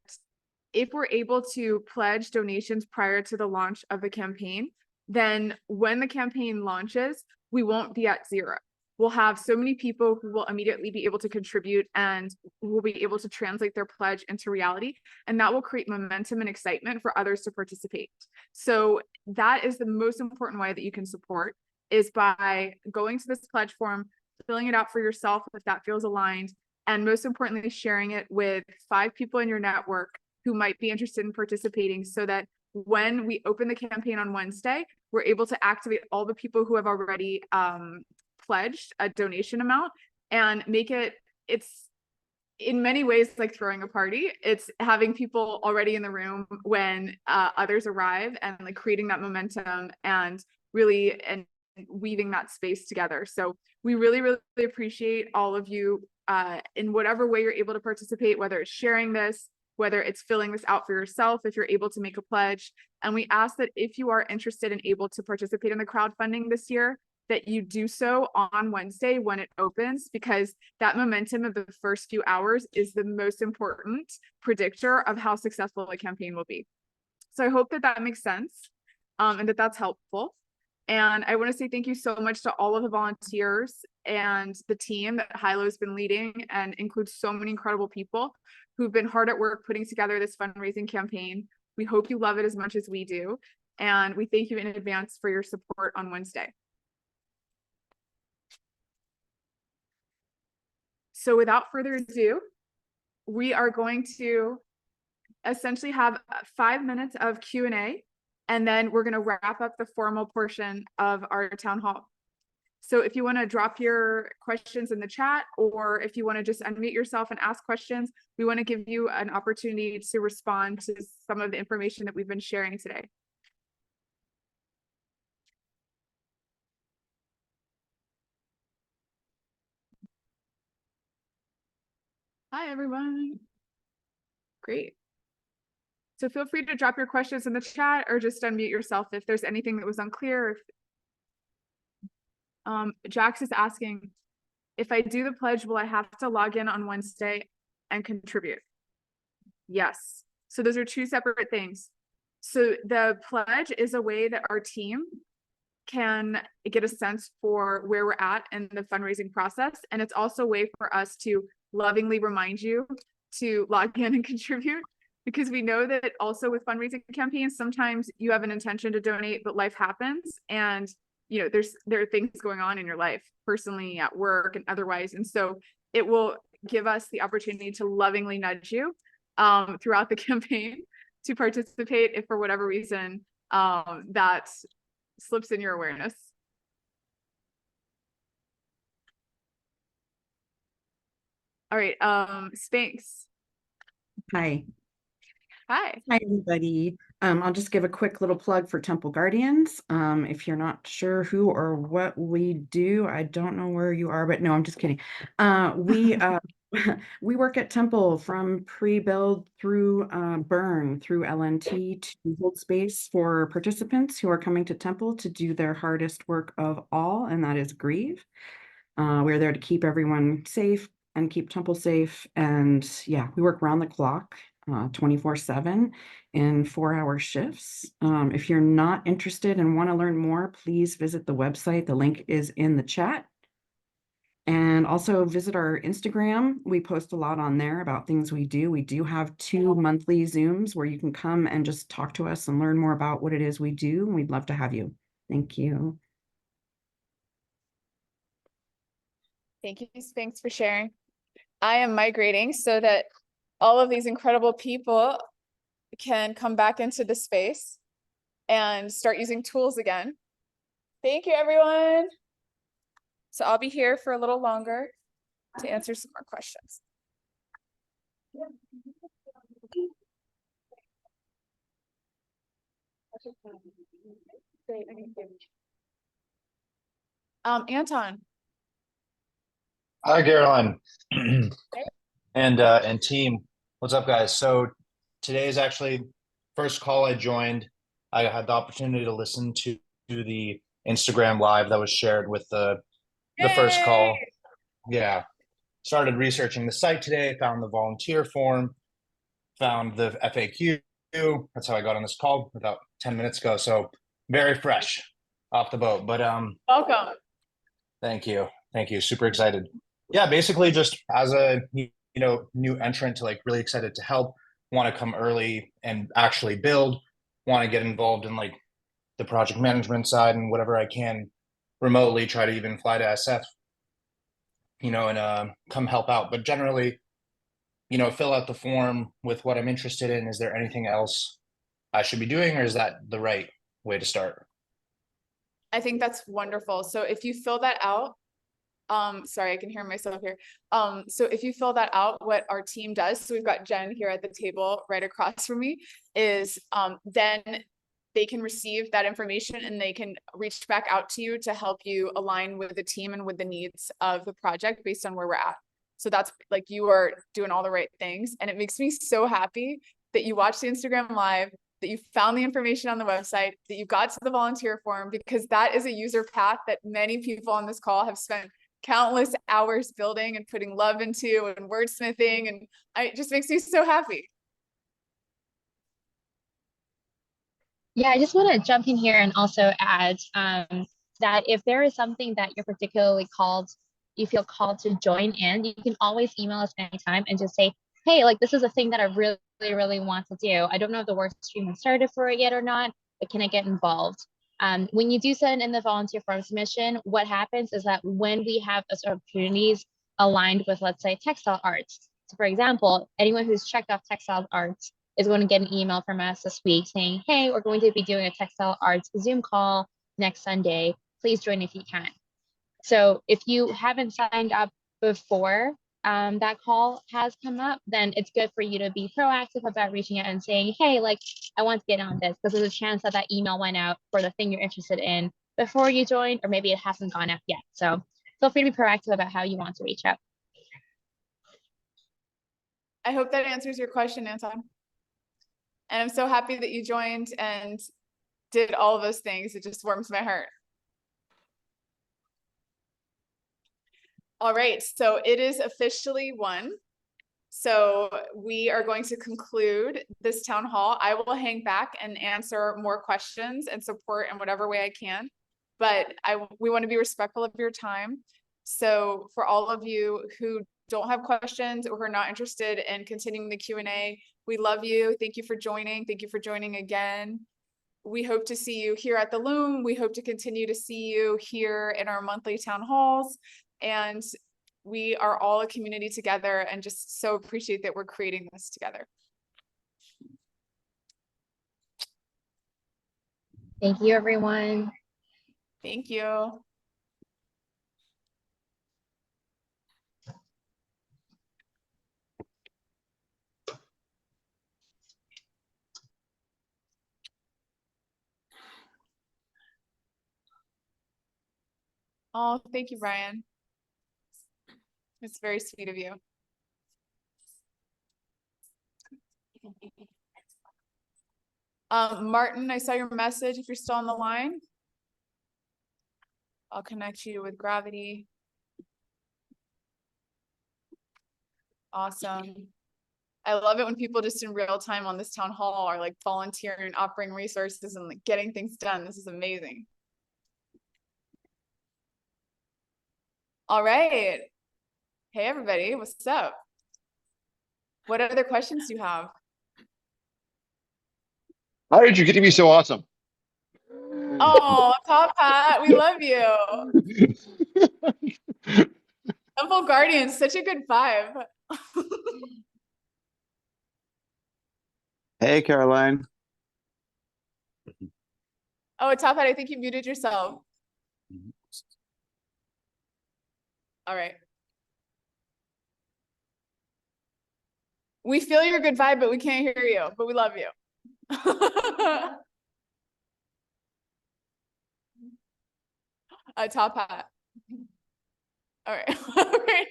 if we're able to pledge donations prior to the launch of the campaign, then when the campaign launches, we won't be at zero. We'll have so many people who will immediately be able to contribute and will be able to translate their pledge into reality. And that will create momentum and excitement for others to participate. So that is the most important way that you can support, is by going to this pledge form, filling it out for yourself if that feels aligned, and most importantly, sharing it with 5 people in your network who might be interested in participating, so that when we open the campaign on Wednesday, we're able to activate all the people who have already pledged a donation amount and make it, it's in many ways like throwing a party. It's having people already in the room when others arrive, and like creating that momentum and really and weaving that space together. So we really, really appreciate all of you in whatever way you're able to participate, whether it's sharing this, whether it's filling this out for yourself, if you're able to make a pledge. And we ask that if you are interested and able to participate in the crowdfunding this year, that you do so on Wednesday when it opens, because that momentum of the first few hours is the most important predictor of how successful a campaign will be. So I hope that that makes sense and that that's helpful. And I want to say thank you so much to all of the volunteers and the team that Hilo has been leading, and includes so many incredible people who've been hard at work putting together this fundraising campaign. We hope you love it as much as we do. And we thank you in advance for your support on Wednesday. So without further ado, we are going to essentially have 5 minutes of Q&A, and then we're going to wrap up the formal portion of our town hall. So if you want to drop your questions in the chat, or if you want to just unmute yourself and ask questions, we want to give you an opportunity to respond to some of the information that we've been sharing today. Hi, everyone. Great. So feel free to drop your questions in the chat or just unmute yourself if there's anything that was unclear. Jax is asking, if I do the pledge, will I have to log in on Wednesday and contribute? Yes. So those are two separate things. So the pledge is a way that our team can get a sense for where we're at in the fundraising process. And it's also a way for us to lovingly remind you to log in and contribute, because we know that also with fundraising campaigns, sometimes you have an intention to donate, but life happens. And you know, there are things going on in your life, personally, at work and otherwise. And so it will give us the opportunity to lovingly nudge you throughout the campaign to participate if for whatever reason that slips in your awareness. All right, Spanx. Hi. Hi. Hi, everybody. I'll just give a quick little plug for Temple Guardians. If you're not sure who or what we do, I don't know where you are, but no, I'm just kidding. We we work at Temple from pre-build through burn through LNT to hold space for participants who are coming to Temple to do their hardest work of all, and that is grieve. We're there to keep everyone safe and keep Temple safe. And yeah, we work around the clock, 24/7 in 4-hour shifts. If you're not interested and want to learn more, please visit the website. The link is in the chat. And also visit our Instagram. We post a lot on there about things we do. We do have 2 monthly Zooms where you can come and just talk to us and learn more about what it is we do. We'd love to have you. Thank you. Thank you, Spanx, for sharing. I am migrating so that all of these incredible people can come back into the space and start using tools again. Thank you, everyone. So I'll be here for a little longer to answer some more questions. Anton. Hi, Caroline. And team. What's up, guys? So today is actually first call I joined. I had the opportunity to listen to the Instagram live that was shared with the first call. Yeah. Started researching the site today, found the volunteer form, found the FAQ. That's how I got on this call about 10 minutes ago. So very fresh off the boat. But welcome. Thank you. Thank you. Super excited. Yeah, basically just as a new entrant, to like really excited to help, want to come early and actually build, want to get involved in like the project management side and whatever I can remotely, try to even fly to SF, and come help out. But generally, fill out the form with what I'm interested in. Is there anything else I should be doing, or is that the right way to start? I think that's wonderful. So if you fill that out, sorry, I can hear myself here. So if you fill that out, what our team does, so we've got Jen here at the table right across from me, is then they can receive that information and they can reach back out to you to help you align with the team and with the needs of the project based on where we're at. So that's like, you are doing all the right things. And it makes me so happy that you watched the Instagram live, that you found the information on the website, that you got to the volunteer form, because that is a user path that many people on this call have spent countless hours building and putting love into and wordsmithing. And it just makes me so happy. Yeah, I just want to jump in here and also add that if there is something that you're particularly you feel called to join in, you can always email us anytime and just say, hey, like this is a thing that I really, really want to do. I don't know if the work stream has started for it yet or not, can I get involved? When you do send in the volunteer form submission, what happens is that when we have those opportunities aligned with, let's say, textile arts. So for example, anyone who's checked off textile arts is going to get an email from us this week saying, hey, we're going to be doing a textile arts Zoom call next Sunday. Please join if you can. So if you haven't signed up before that call has come up, then it's good for you to be proactive about reaching out and saying, hey, like, I want to get on this, because there's a chance that that email went out for the thing you're interested in before you joined, or maybe it hasn't gone out yet. So feel free to be proactive about how you want to reach out. I hope that answers your question, Anton. And I'm so happy that you joined and did all of those things. It just warms my heart. All right, so it is officially 1. So we are going to conclude this town hall. I will hang back and answer more questions and support in whatever way I can. But we want to be respectful of your time. So for all of you who don't have questions or who are not interested in continuing the Q&A, we love you. Thank you for joining. Thank you for joining again. We hope to see you here at the Loom. We hope to continue to see you here in our monthly town halls. And we are all a community together, and just so appreciate that we're creating this together. Thank you, everyone. Thank you. Oh, thank you, Brian. It's very sweet of you. Martin, I saw your message. If you're still on the line, I'll connect you with Gravity. Awesome. I love it when people just in real time on this town hall are like volunteering, offering resources, and like getting things done. This is amazing. All right. Hey, everybody, what's up? What other questions do you have? How did you get to be so awesome? Oh, Top Hat, we love you. Temple Guardians, such a good vibe. Hey, Caroline. Oh, Top Hat, I think you muted yourself. All right. We feel your good vibe, but we can't hear you, but we love you. Top Hat. All right. All right.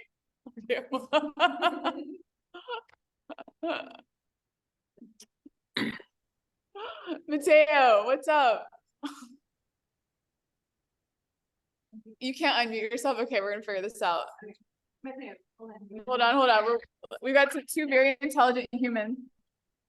Mateo, what's up? You can't unmute yourself. Okay, we're gonna figure this out. Hold on. We got two very intelligent humans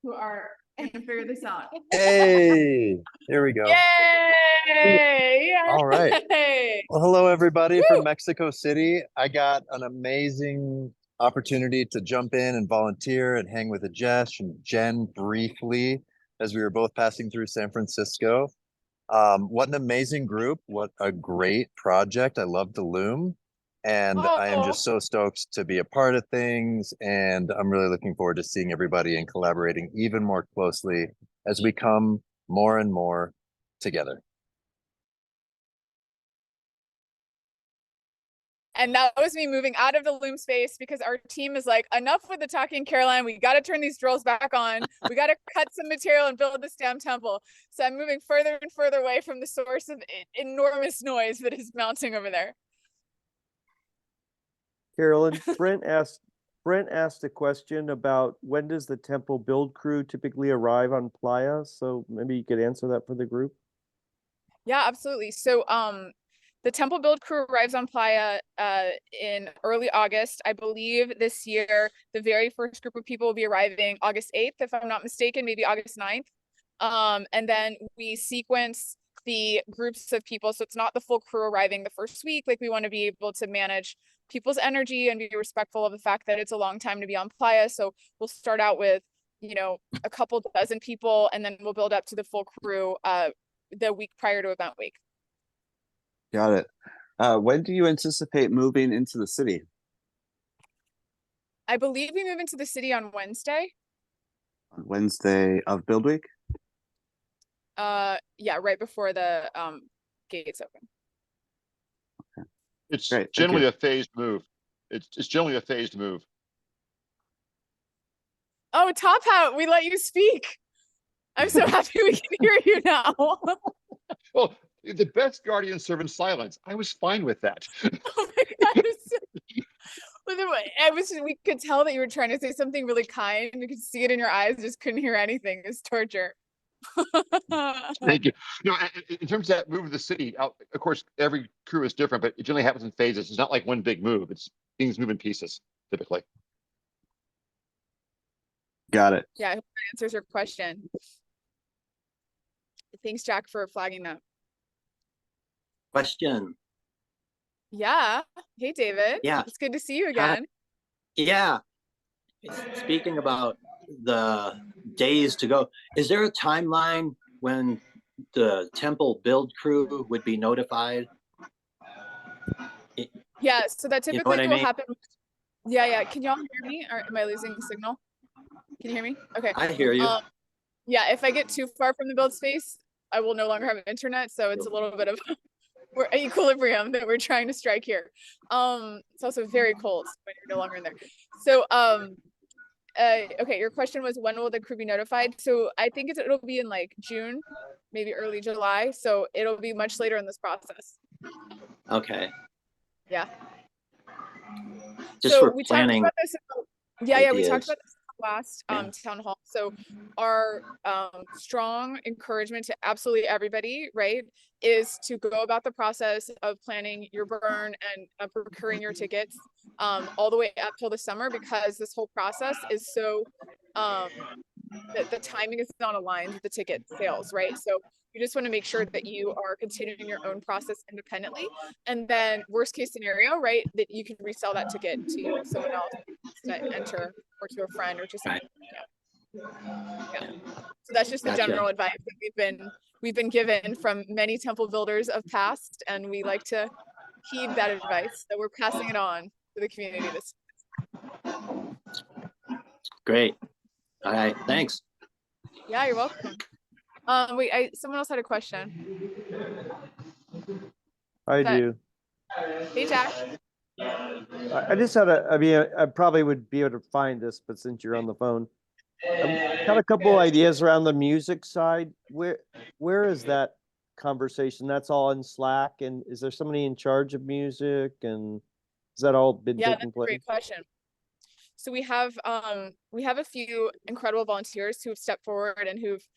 who are gonna figure this out. Hey, there we go. Yay! All right. Yay! Well, hello, everybody Woo! from Mexico City. I got an amazing opportunity to jump in and volunteer and hang with Ajesh and Jen briefly as we were both passing through San Francisco. What an amazing group. What a great project. I love the Loom. And I am just so stoked to be a part of things. And I'm really looking forward to seeing everybody and collaborating even more closely as we come more and more together. And that was me moving out of the Loom space because our team is like, enough with the talking, Caroline. We got to turn these drills back on. We got to cut some material and build this damn temple. So I'm moving further and further away from the source of enormous noise that is mounting over there. Carolyn, Brent asked a question about when does the temple build crew typically arrive on Playa? So maybe you could answer that for the group. Yeah, absolutely. So the temple build crew arrives on Playa in early August. I believe this year, the very first group of people will be arriving August 8th, if I'm not mistaken, maybe August 9th. And then we sequence the groups of people. So it's not the full crew arriving the first week. Like, we want to be able to manage people's energy and be respectful of the fact that it's a long time to be on Playa. So we'll start out with you know, a couple dozen people, and then we'll build up to the full crew the week prior to event week. Got it. When do you anticipate moving into the city? I believe we move into the city on Wednesday. On Wednesday of Build Week? Yeah, right before the gates open. It's Great, thank generally you. a phased move. It's generally a phased move. Oh, Top Hat, we let you speak. I'm so happy we can hear you now. Well, the best guardian serve in silence. I was fine with that. Oh my God. We could tell that you were trying to say something really kind. We could see it in your eyes, just couldn't hear anything. It's torture. Thank you. No, in terms of that move to the city, of course, every crew is different, but it generally happens in phases. It's not like one big move. It's things move in pieces, typically. Got it. Yeah, I hope that answers your question. Thanks, Jack, for flagging that. Question. Yeah. Hey, David. Yeah. It's good to see you again. Yeah. Speaking about the days to go, is there a timeline when the temple build crew would be notified? Yeah, so that You know typically what I will mean? happen. Yeah. Can y'all hear me? Or am I losing signal? Can you hear me? Okay. I hear you. Yeah, if I get too far from the build space, I will no longer have internet. So it's a little bit of we're equilibrium that we're trying to strike here. It's also very cold when you're no longer in there. So okay, your question was when will the crew be notified? So I think it'll be in like June, maybe early July. So it'll be much later in this process. Okay. Yeah. Just So for we talked planning. about this. Yeah, we talked ideas. about this last town hall. So our strong encouragement to absolutely everybody, right, is to go about the process of planning your burn and procuring your tickets all the way up till the summer, because this whole process is so the timing is not aligned with the ticket sales, right? So you just want to make sure that you are continuing your own process independently, and then worst case scenario, right, that you can resell that ticket to someone else to enter, or to a friend, or to someone. Yeah. So that's just the Gotcha. general advice that we've been given from many temple builders of past, and we like to heed that advice. So we're passing it on to the community this. Great. All right. Thanks. Yeah, you're welcome. Wait, someone else had a question. I Okay. do. Hey, Jack. I just had I mean, I probably would be able to find this, but since you're on the phone, I've got a couple ideas around the music side. Where is that conversation? That's all in Slack, and is there somebody in charge of music, and has that all been Yeah, taking that's a place? great question. So we have a few incredible volunteers who've stepped forward and who've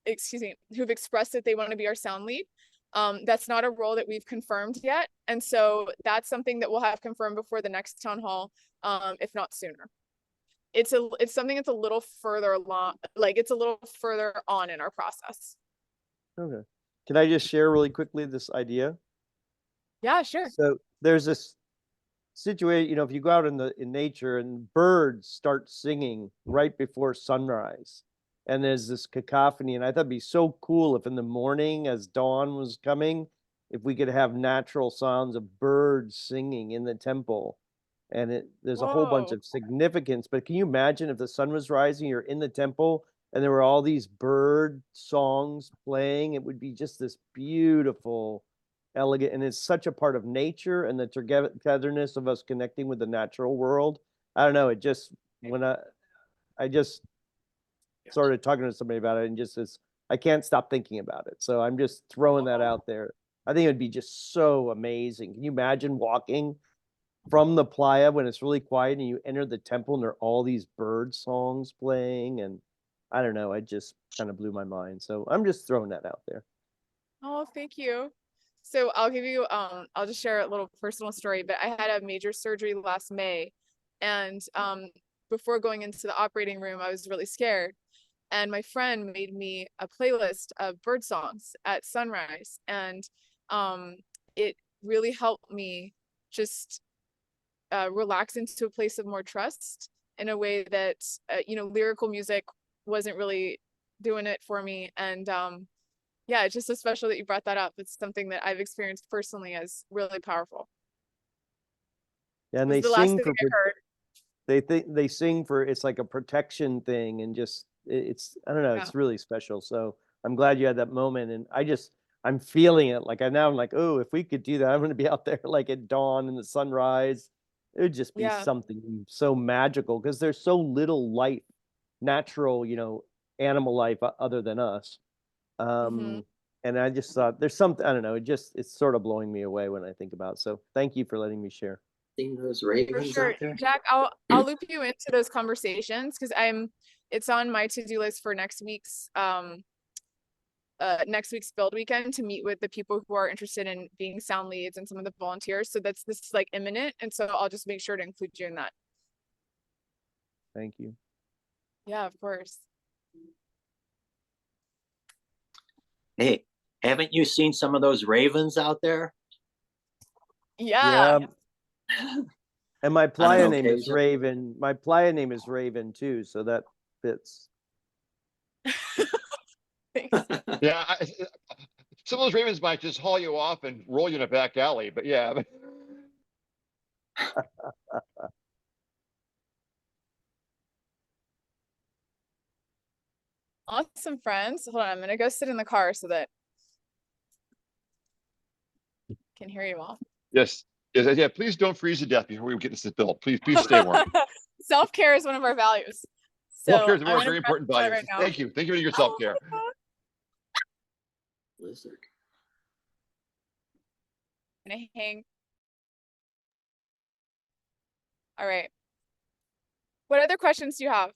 expressed that they want to be our sound lead. That's not a role that we've confirmed yet, and so that's something that we'll have confirmed before the next town hall, if not sooner. It's something that's a little further along, like it's a little further on in our process. Okay. Can I just share really quickly this idea? Yeah, sure. So there's this situation, if you go out in nature and birds start singing right before sunrise, and there's this cacophony, and I thought it'd be so cool if in the morning as dawn was coming, if we could have natural sounds of birds singing in the temple. And there's a whole bunch of significance, but can you imagine if the sun was rising, you're in the temple and there were all these bird songs playing? It would be just this beautiful, elegant, and it's such a part of nature and the togetherness of us connecting with the natural world. I don't know, it just, when I just started talking to somebody about it, and just I can't stop thinking about it. So I'm just throwing that out there. I think it'd be just so amazing. Can you imagine walking from the playa when it's really quiet and you enter the temple and there are all these bird songs playing? And I don't know, it just kind of blew my mind. So I'm just throwing that out there. Oh, thank you. So I'll give you, I'll just share a little personal story, but I had a major surgery last May, and before going into the operating room, I was really scared. And my friend made me a playlist of bird songs at sunrise, and it really helped me just relax into a place of more trust in a way that, lyrical music wasn't really doing it for me. And yeah, it's just so special that you brought that up. It's something that I've experienced personally as really powerful. Yeah, and It was they the last sing thing for I heard. they sing for, it's like a protection thing, and just it's, I don't know, Yeah. it's really special. So I'm glad you had that moment, and I'm feeling it. Like I'm like, oh, if we could do that, I'm going to be out there like at dawn and the sunrise. It would just be Yeah. something so magical, because there's so little life, natural, animal life other than us. Mhm. And I just thought there's something, I don't know, it's sort of blowing me away when I think about it. So thank you for letting me share. Seeing those For ravens sure, out there. Jack. I'll loop you into those conversations because it's on my to-do list for next week's build weekend to meet with the people who are interested in being sound leads and some of the volunteers. So this is like imminent, and so I'll just make sure to include you in that. Thank you. Yeah, of course. Hey, haven't you seen some of those ravens out there? Yeah. And my On playa an name is occasion. Raven. My playa name is Raven too, so that fits. Yeah, some of those ravens might just haul you off and roll you in a back alley, but yeah. Awesome, friends. Hold on, I'm gonna go sit in the car so that I can hear you all. Yes, yes, yeah. Please don't freeze to death before we get this built. Please stay warm. Self-care is one of our values. So Self-care is one I'm of our gonna very grab important the car values. right now. Thank you for your self-care. Lizard. Gonna hang. All right. What other questions do you have?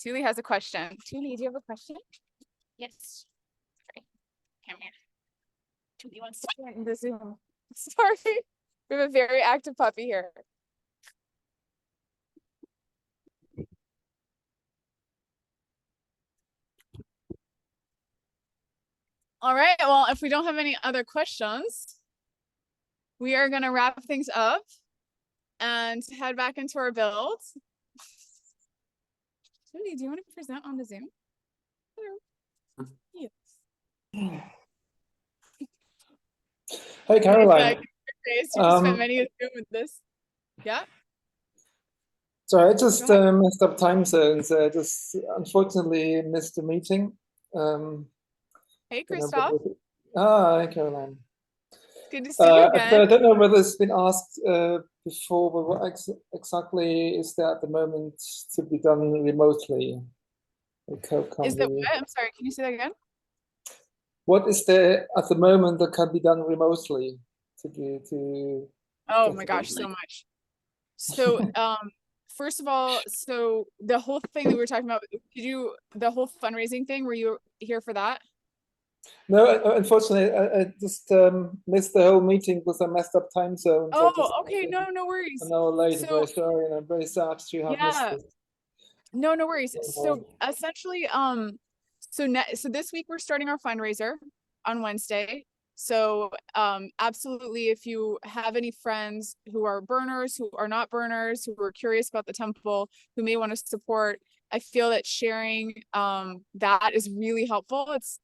Julie has a question. Julie, do you have a question? Yes. Sorry. Come here. Julie wants to get in the Zoom. Sorry. We have a very active puppy here. All right. Well, if we don't have any other questions, we are going to wrap things up and head back into our build. Julie, do you want to present on the Zoom? Yes. Hi, Caroline. You spent many a Zoom with this. Yeah. So I just messed up time zones. I just unfortunately missed the meeting. Hey, Christoph. Hi, Caroline. Good to see you again. So I don't know whether it's been asked before, but what exactly is there at the moment to be done remotely? Is that what? I'm sorry, can you say that again? What is there at the moment that can be done remotely to Oh my gosh, so much. So first of all, so the whole thing that we were talking about, the whole fundraising thing, were you here for that? No, unfortunately, I just missed the whole meeting because I messed up time zones. Oh, okay, no worries. An hour late, So, very sorry, and I'm very sad to have missed it. No worries. So essentially, so this week we're starting our fundraiser on Wednesday. So absolutely, if you have any friends who are burners, who are not burners, who are curious about the temple, who may want to support, I feel that sharing that is really helpful. It's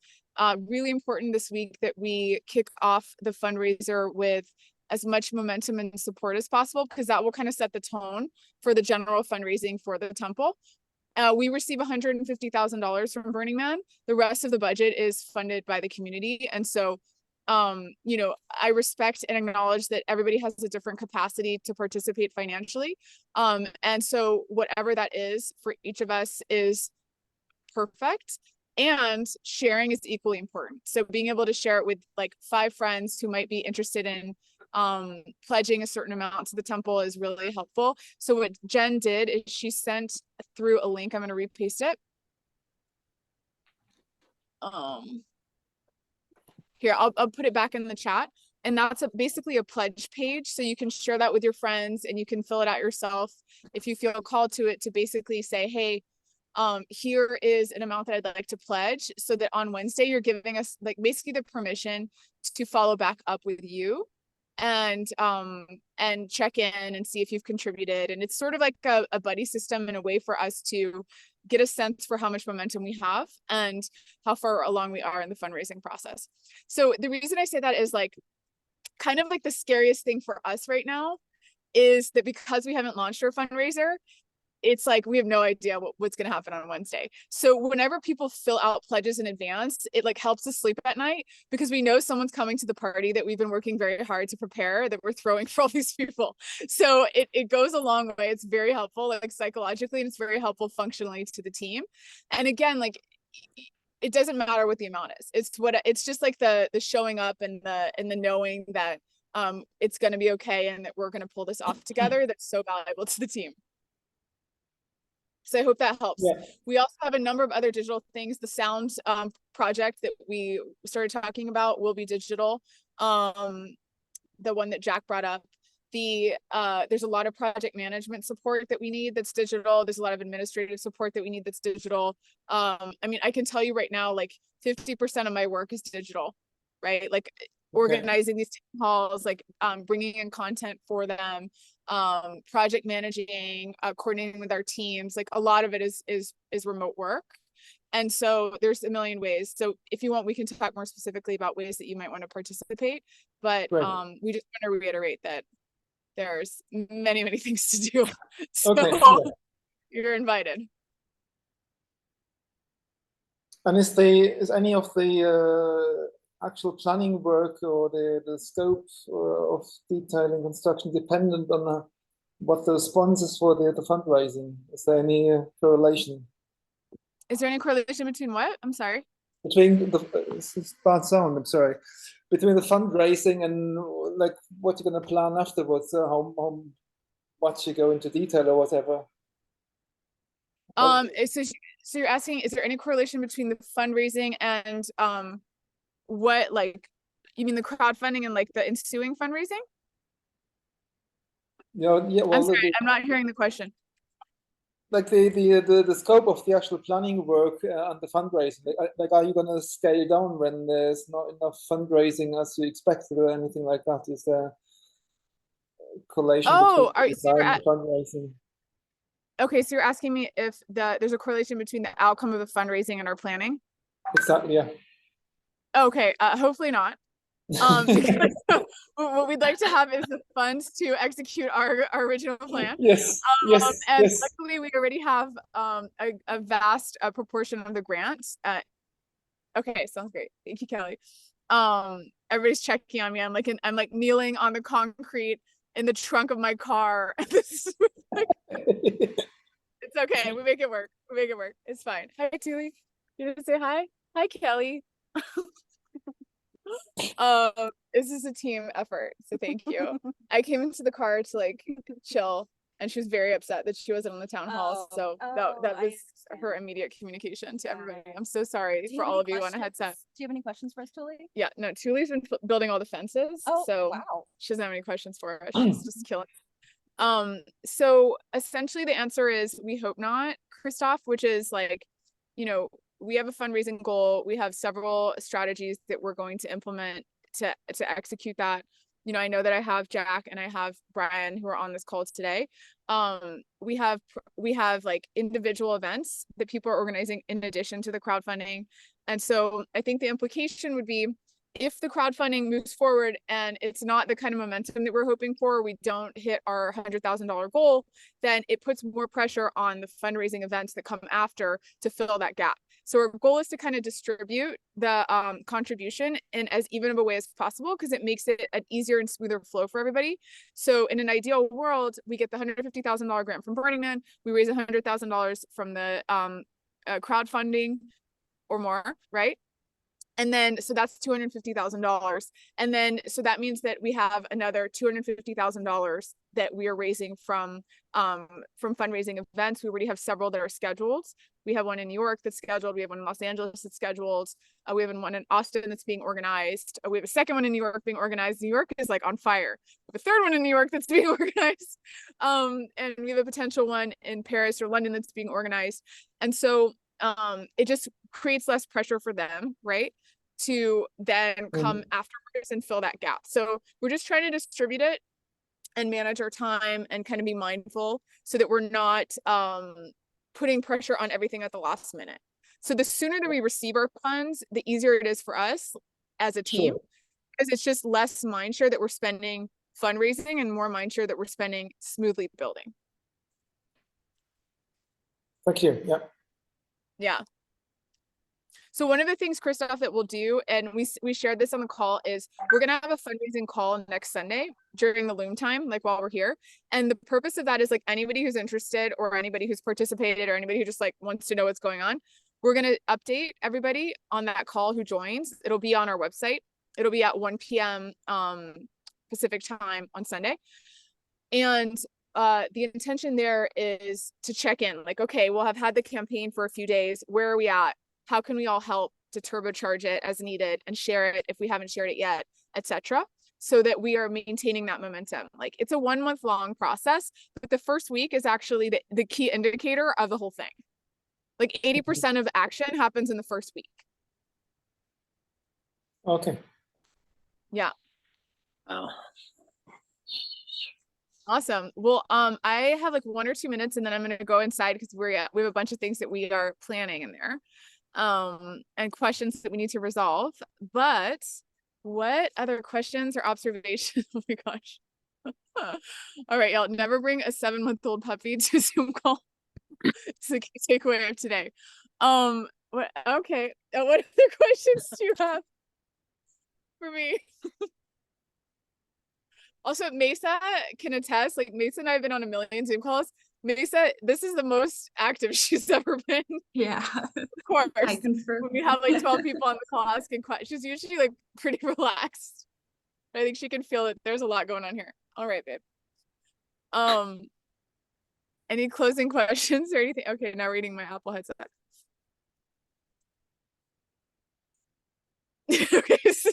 really important this week that we kick off the fundraiser with as much momentum and support as possible, because that will kind of set the tone for the general fundraising for the temple. We receive $150,000 from Burning Man. The rest of the budget is funded by the community. And so, I respect and acknowledge that everybody has a different capacity to participate financially. And so whatever that is for each of us is perfect. And sharing is equally important. So being able to share it with like 5 friends who might be interested in pledging a certain amount to the temple is really helpful. So what Jen did is she sent through a link. I'm going to repaste it. Here, I'll put it back in the chat. And that's basically a pledge page. So you can share that with your friends and you can fill it out yourself if you feel called to it, to basically say, hey, here is an amount that I'd like to pledge, so that on Wednesday you're giving us like basically the permission to follow back up with you and check in and see if you've contributed. And it's sort of like a buddy system and a way for us to get a sense for how much momentum we have and how far along we are in the fundraising process. So the reason I say that is like kind of like the scariest thing for us right now is that because we haven't launched our fundraiser, it's like we have no idea what's going to happen on Wednesday. So whenever people fill out pledges in advance, it like helps us sleep at night because we know someone's coming to the party that we've been working very hard to prepare, that we're throwing for all these people. So it goes a long way. It's very helpful, like psychologically, and it's very helpful functionally to the team. And again, like it doesn't matter what the amount is. It's just like the showing up and the knowing that it's going to be okay and that we're going to pull this off together. That's so valuable to the team. So I hope that helps. Yeah. We also have a number of other digital things. The sound project that we started talking about will be digital. The one that Jack brought up. There's a lot of project management support that we need that's digital. There's a lot of administrative support that we need that's digital. I mean, I can tell you right now, like 50% of my work is digital, right? Like organizing these town halls, like bringing in content for them, project managing, coordinating with our teams. Like a lot of it is remote work. And so there's a million ways. So if you want, we can talk more specifically about ways that you might want to participate. But we just want to reiterate that there's many, many things to do. So you're invited. And is any of the actual planning work or the scope of detailing construction dependent on what the response is for the fundraising? Is there any correlation? Is there any correlation between what? I'm sorry. Between it's bad sound. I'm sorry. Between the fundraising and like what you're going to plan afterwards, how much you go into detail or whatever. So you're asking, is there any correlation between the fundraising and what, like, you mean the crowdfunding and like the ensuing fundraising? Yeah. Well, I'm sorry, I'm not hearing the question. Like the scope of the actual planning work and the fundraising. Like, are you going to scale down when there's not enough fundraising as you expected or anything like that? Is there correlation between the fundraising? Okay, so you're asking me if there's a correlation between the outcome of the fundraising and our planning? Exactly, yeah. Okay, hopefully not. Because what we'd like to have is the funds to execute our original plan. Yes. And luckily we already have a vast proportion of the grants. Okay, sounds great. Thank you, Kelly. Everybody's checking on me. I'm like kneeling on the concrete in the trunk of my car. This is like, it's okay. We make it work. It's fine. Hi, Tuli. You want to say hi? Hi, Kelly. This is a team effort, so thank you. I came into the car to like chill, and she was very upset that she wasn't on the town hall. So that was her immediate communication to everybody. I'm so sorry for all of you on a headset. Do you have any questions for us, Tuli? Yeah, no, Tuli's been building all the fences. So she doesn't have any questions for us. She's just killing. So essentially the answer is we hope not, Christoph, which is like, you know, we have a fundraising goal. We have several strategies that we're going to implement to execute that. You know, I know that I have Jack and I have Brian who are on this call today. We have like individual events that people are organizing in addition to the crowdfunding. And so I think the implication would be if the crowdfunding moves forward and it's not the kind of momentum that we're hoping for, we don't hit our $100,000 goal, then it puts more pressure on the fundraising events that come after to fill that gap. So our goal is to kind of distribute the contribution in as even of a way as possible because it makes it an easier and smoother flow for everybody. So in an ideal world, we get the $150,000 grant from Burning Man, we raise $100,000 from the crowdfunding or more, right? And then, so that's $250,000. And then, so that means that we have another $250,000 that we are raising from fundraising events. We already have several that are scheduled. We have one in New York that's scheduled. We have one in Los Angeles that's scheduled. We have one in Austin that's being organized. We have a second one in New York being organized. New York is like on fire. We have a third one in New York that's being organized. And we have a potential one in Paris or London that's being organized. And so it just creates less pressure for them, right? To then come afterwards and fill that gap. So we're just trying to distribute it and manage our time and kind of be mindful so that we're not putting pressure on everything at the last minute. So the sooner that we receive our funds, the easier it is for us as a team, because it's just less mind share that we're spending fundraising and more mind share that we're spending smoothly building. Thank you. Yeah. Yeah. So one of the things, Christoph, that we'll do, and we shared this on the call, is we're going to have a fundraising call next Sunday during the Loom time, like while we're here. And the purpose of that is like anybody who's interested or anybody who's participated or anybody who just like wants to know what's going on, we're going to update everybody on that call who joins. It'll be on our website. It'll be at 1 p.m. Pacific time on Sunday. And the intention there is to check in, like, okay, we'll have had the campaign for a few days. Where are we at? How can we all help to turbocharge it as needed and share it if we haven't shared it yet, etc., so that we are maintaining that momentum. Like, it's a 1 month long process, but the first week is actually the key indicator of the whole thing. Like 80% of action happens in the first week. Okay. Yeah. Oh. Awesome. Well, I have like 1 or 2 minutes and then I'm going to go inside because we have a bunch of things that we are planning in there, and questions that we need to resolve. But what other questions or observations? Oh my gosh. All right, y'all, never bring a 7-month-old puppy to Zoom call. It's the key takeaway of today. What other questions do you have for me? Also, Mesa can attest, like Mesa and I have been on a million Zoom calls. Mesa, this is the most active she's ever been. Yeah. Of course. I confirm. When we have like 12 people on the call asking questions, she's usually like pretty relaxed. I think she can feel it. There's a lot going on here. All right, babe. Any closing questions or anything? Okay, now reading my Apple headset. Okay, so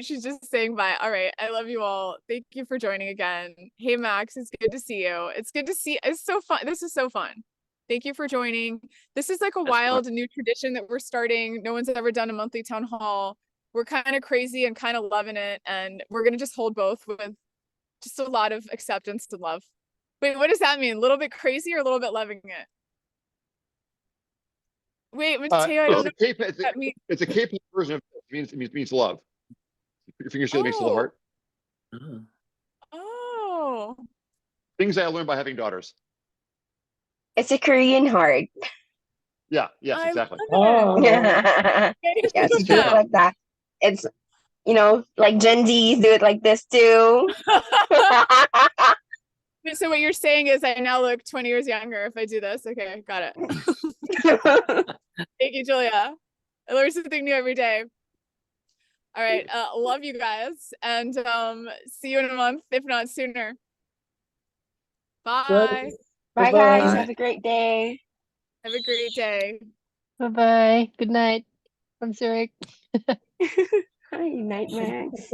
she's just saying bye. All right, I love you all. Thank you for joining again. Hey Max, it's good to see you. It's good to see. It's so fun. This is so fun. Thank you for joining. This is like a wild new tradition that we're starting. No one's ever done a monthly town hall. We're kind of crazy and kind of loving it, and we're gonna just hold both with just a lot of acceptance and love. Wait, what does that mean? A little bit crazy or a little bit loving it? Wait, Mateo, I don't know what that means. It's a K-pop version of it means love. Your fingers say it makes a little heart. Oh. Things I learned by having daughters. It's a Korean heart. Yeah, yes, exactly. Oh. Yeah. Yes, it's just like that. It's, you know, like Gen Zs do it like this too. So what you're saying is I now look 20 years younger if I do this. Okay, got it. Thank you, Julia. I learn something new every day. All right, love you guys, and see you in a month, if not sooner. Bye. Bye, guys. Have a great day. Have a great day. Bye-bye. Good night from Zurich. Hi, night, Max.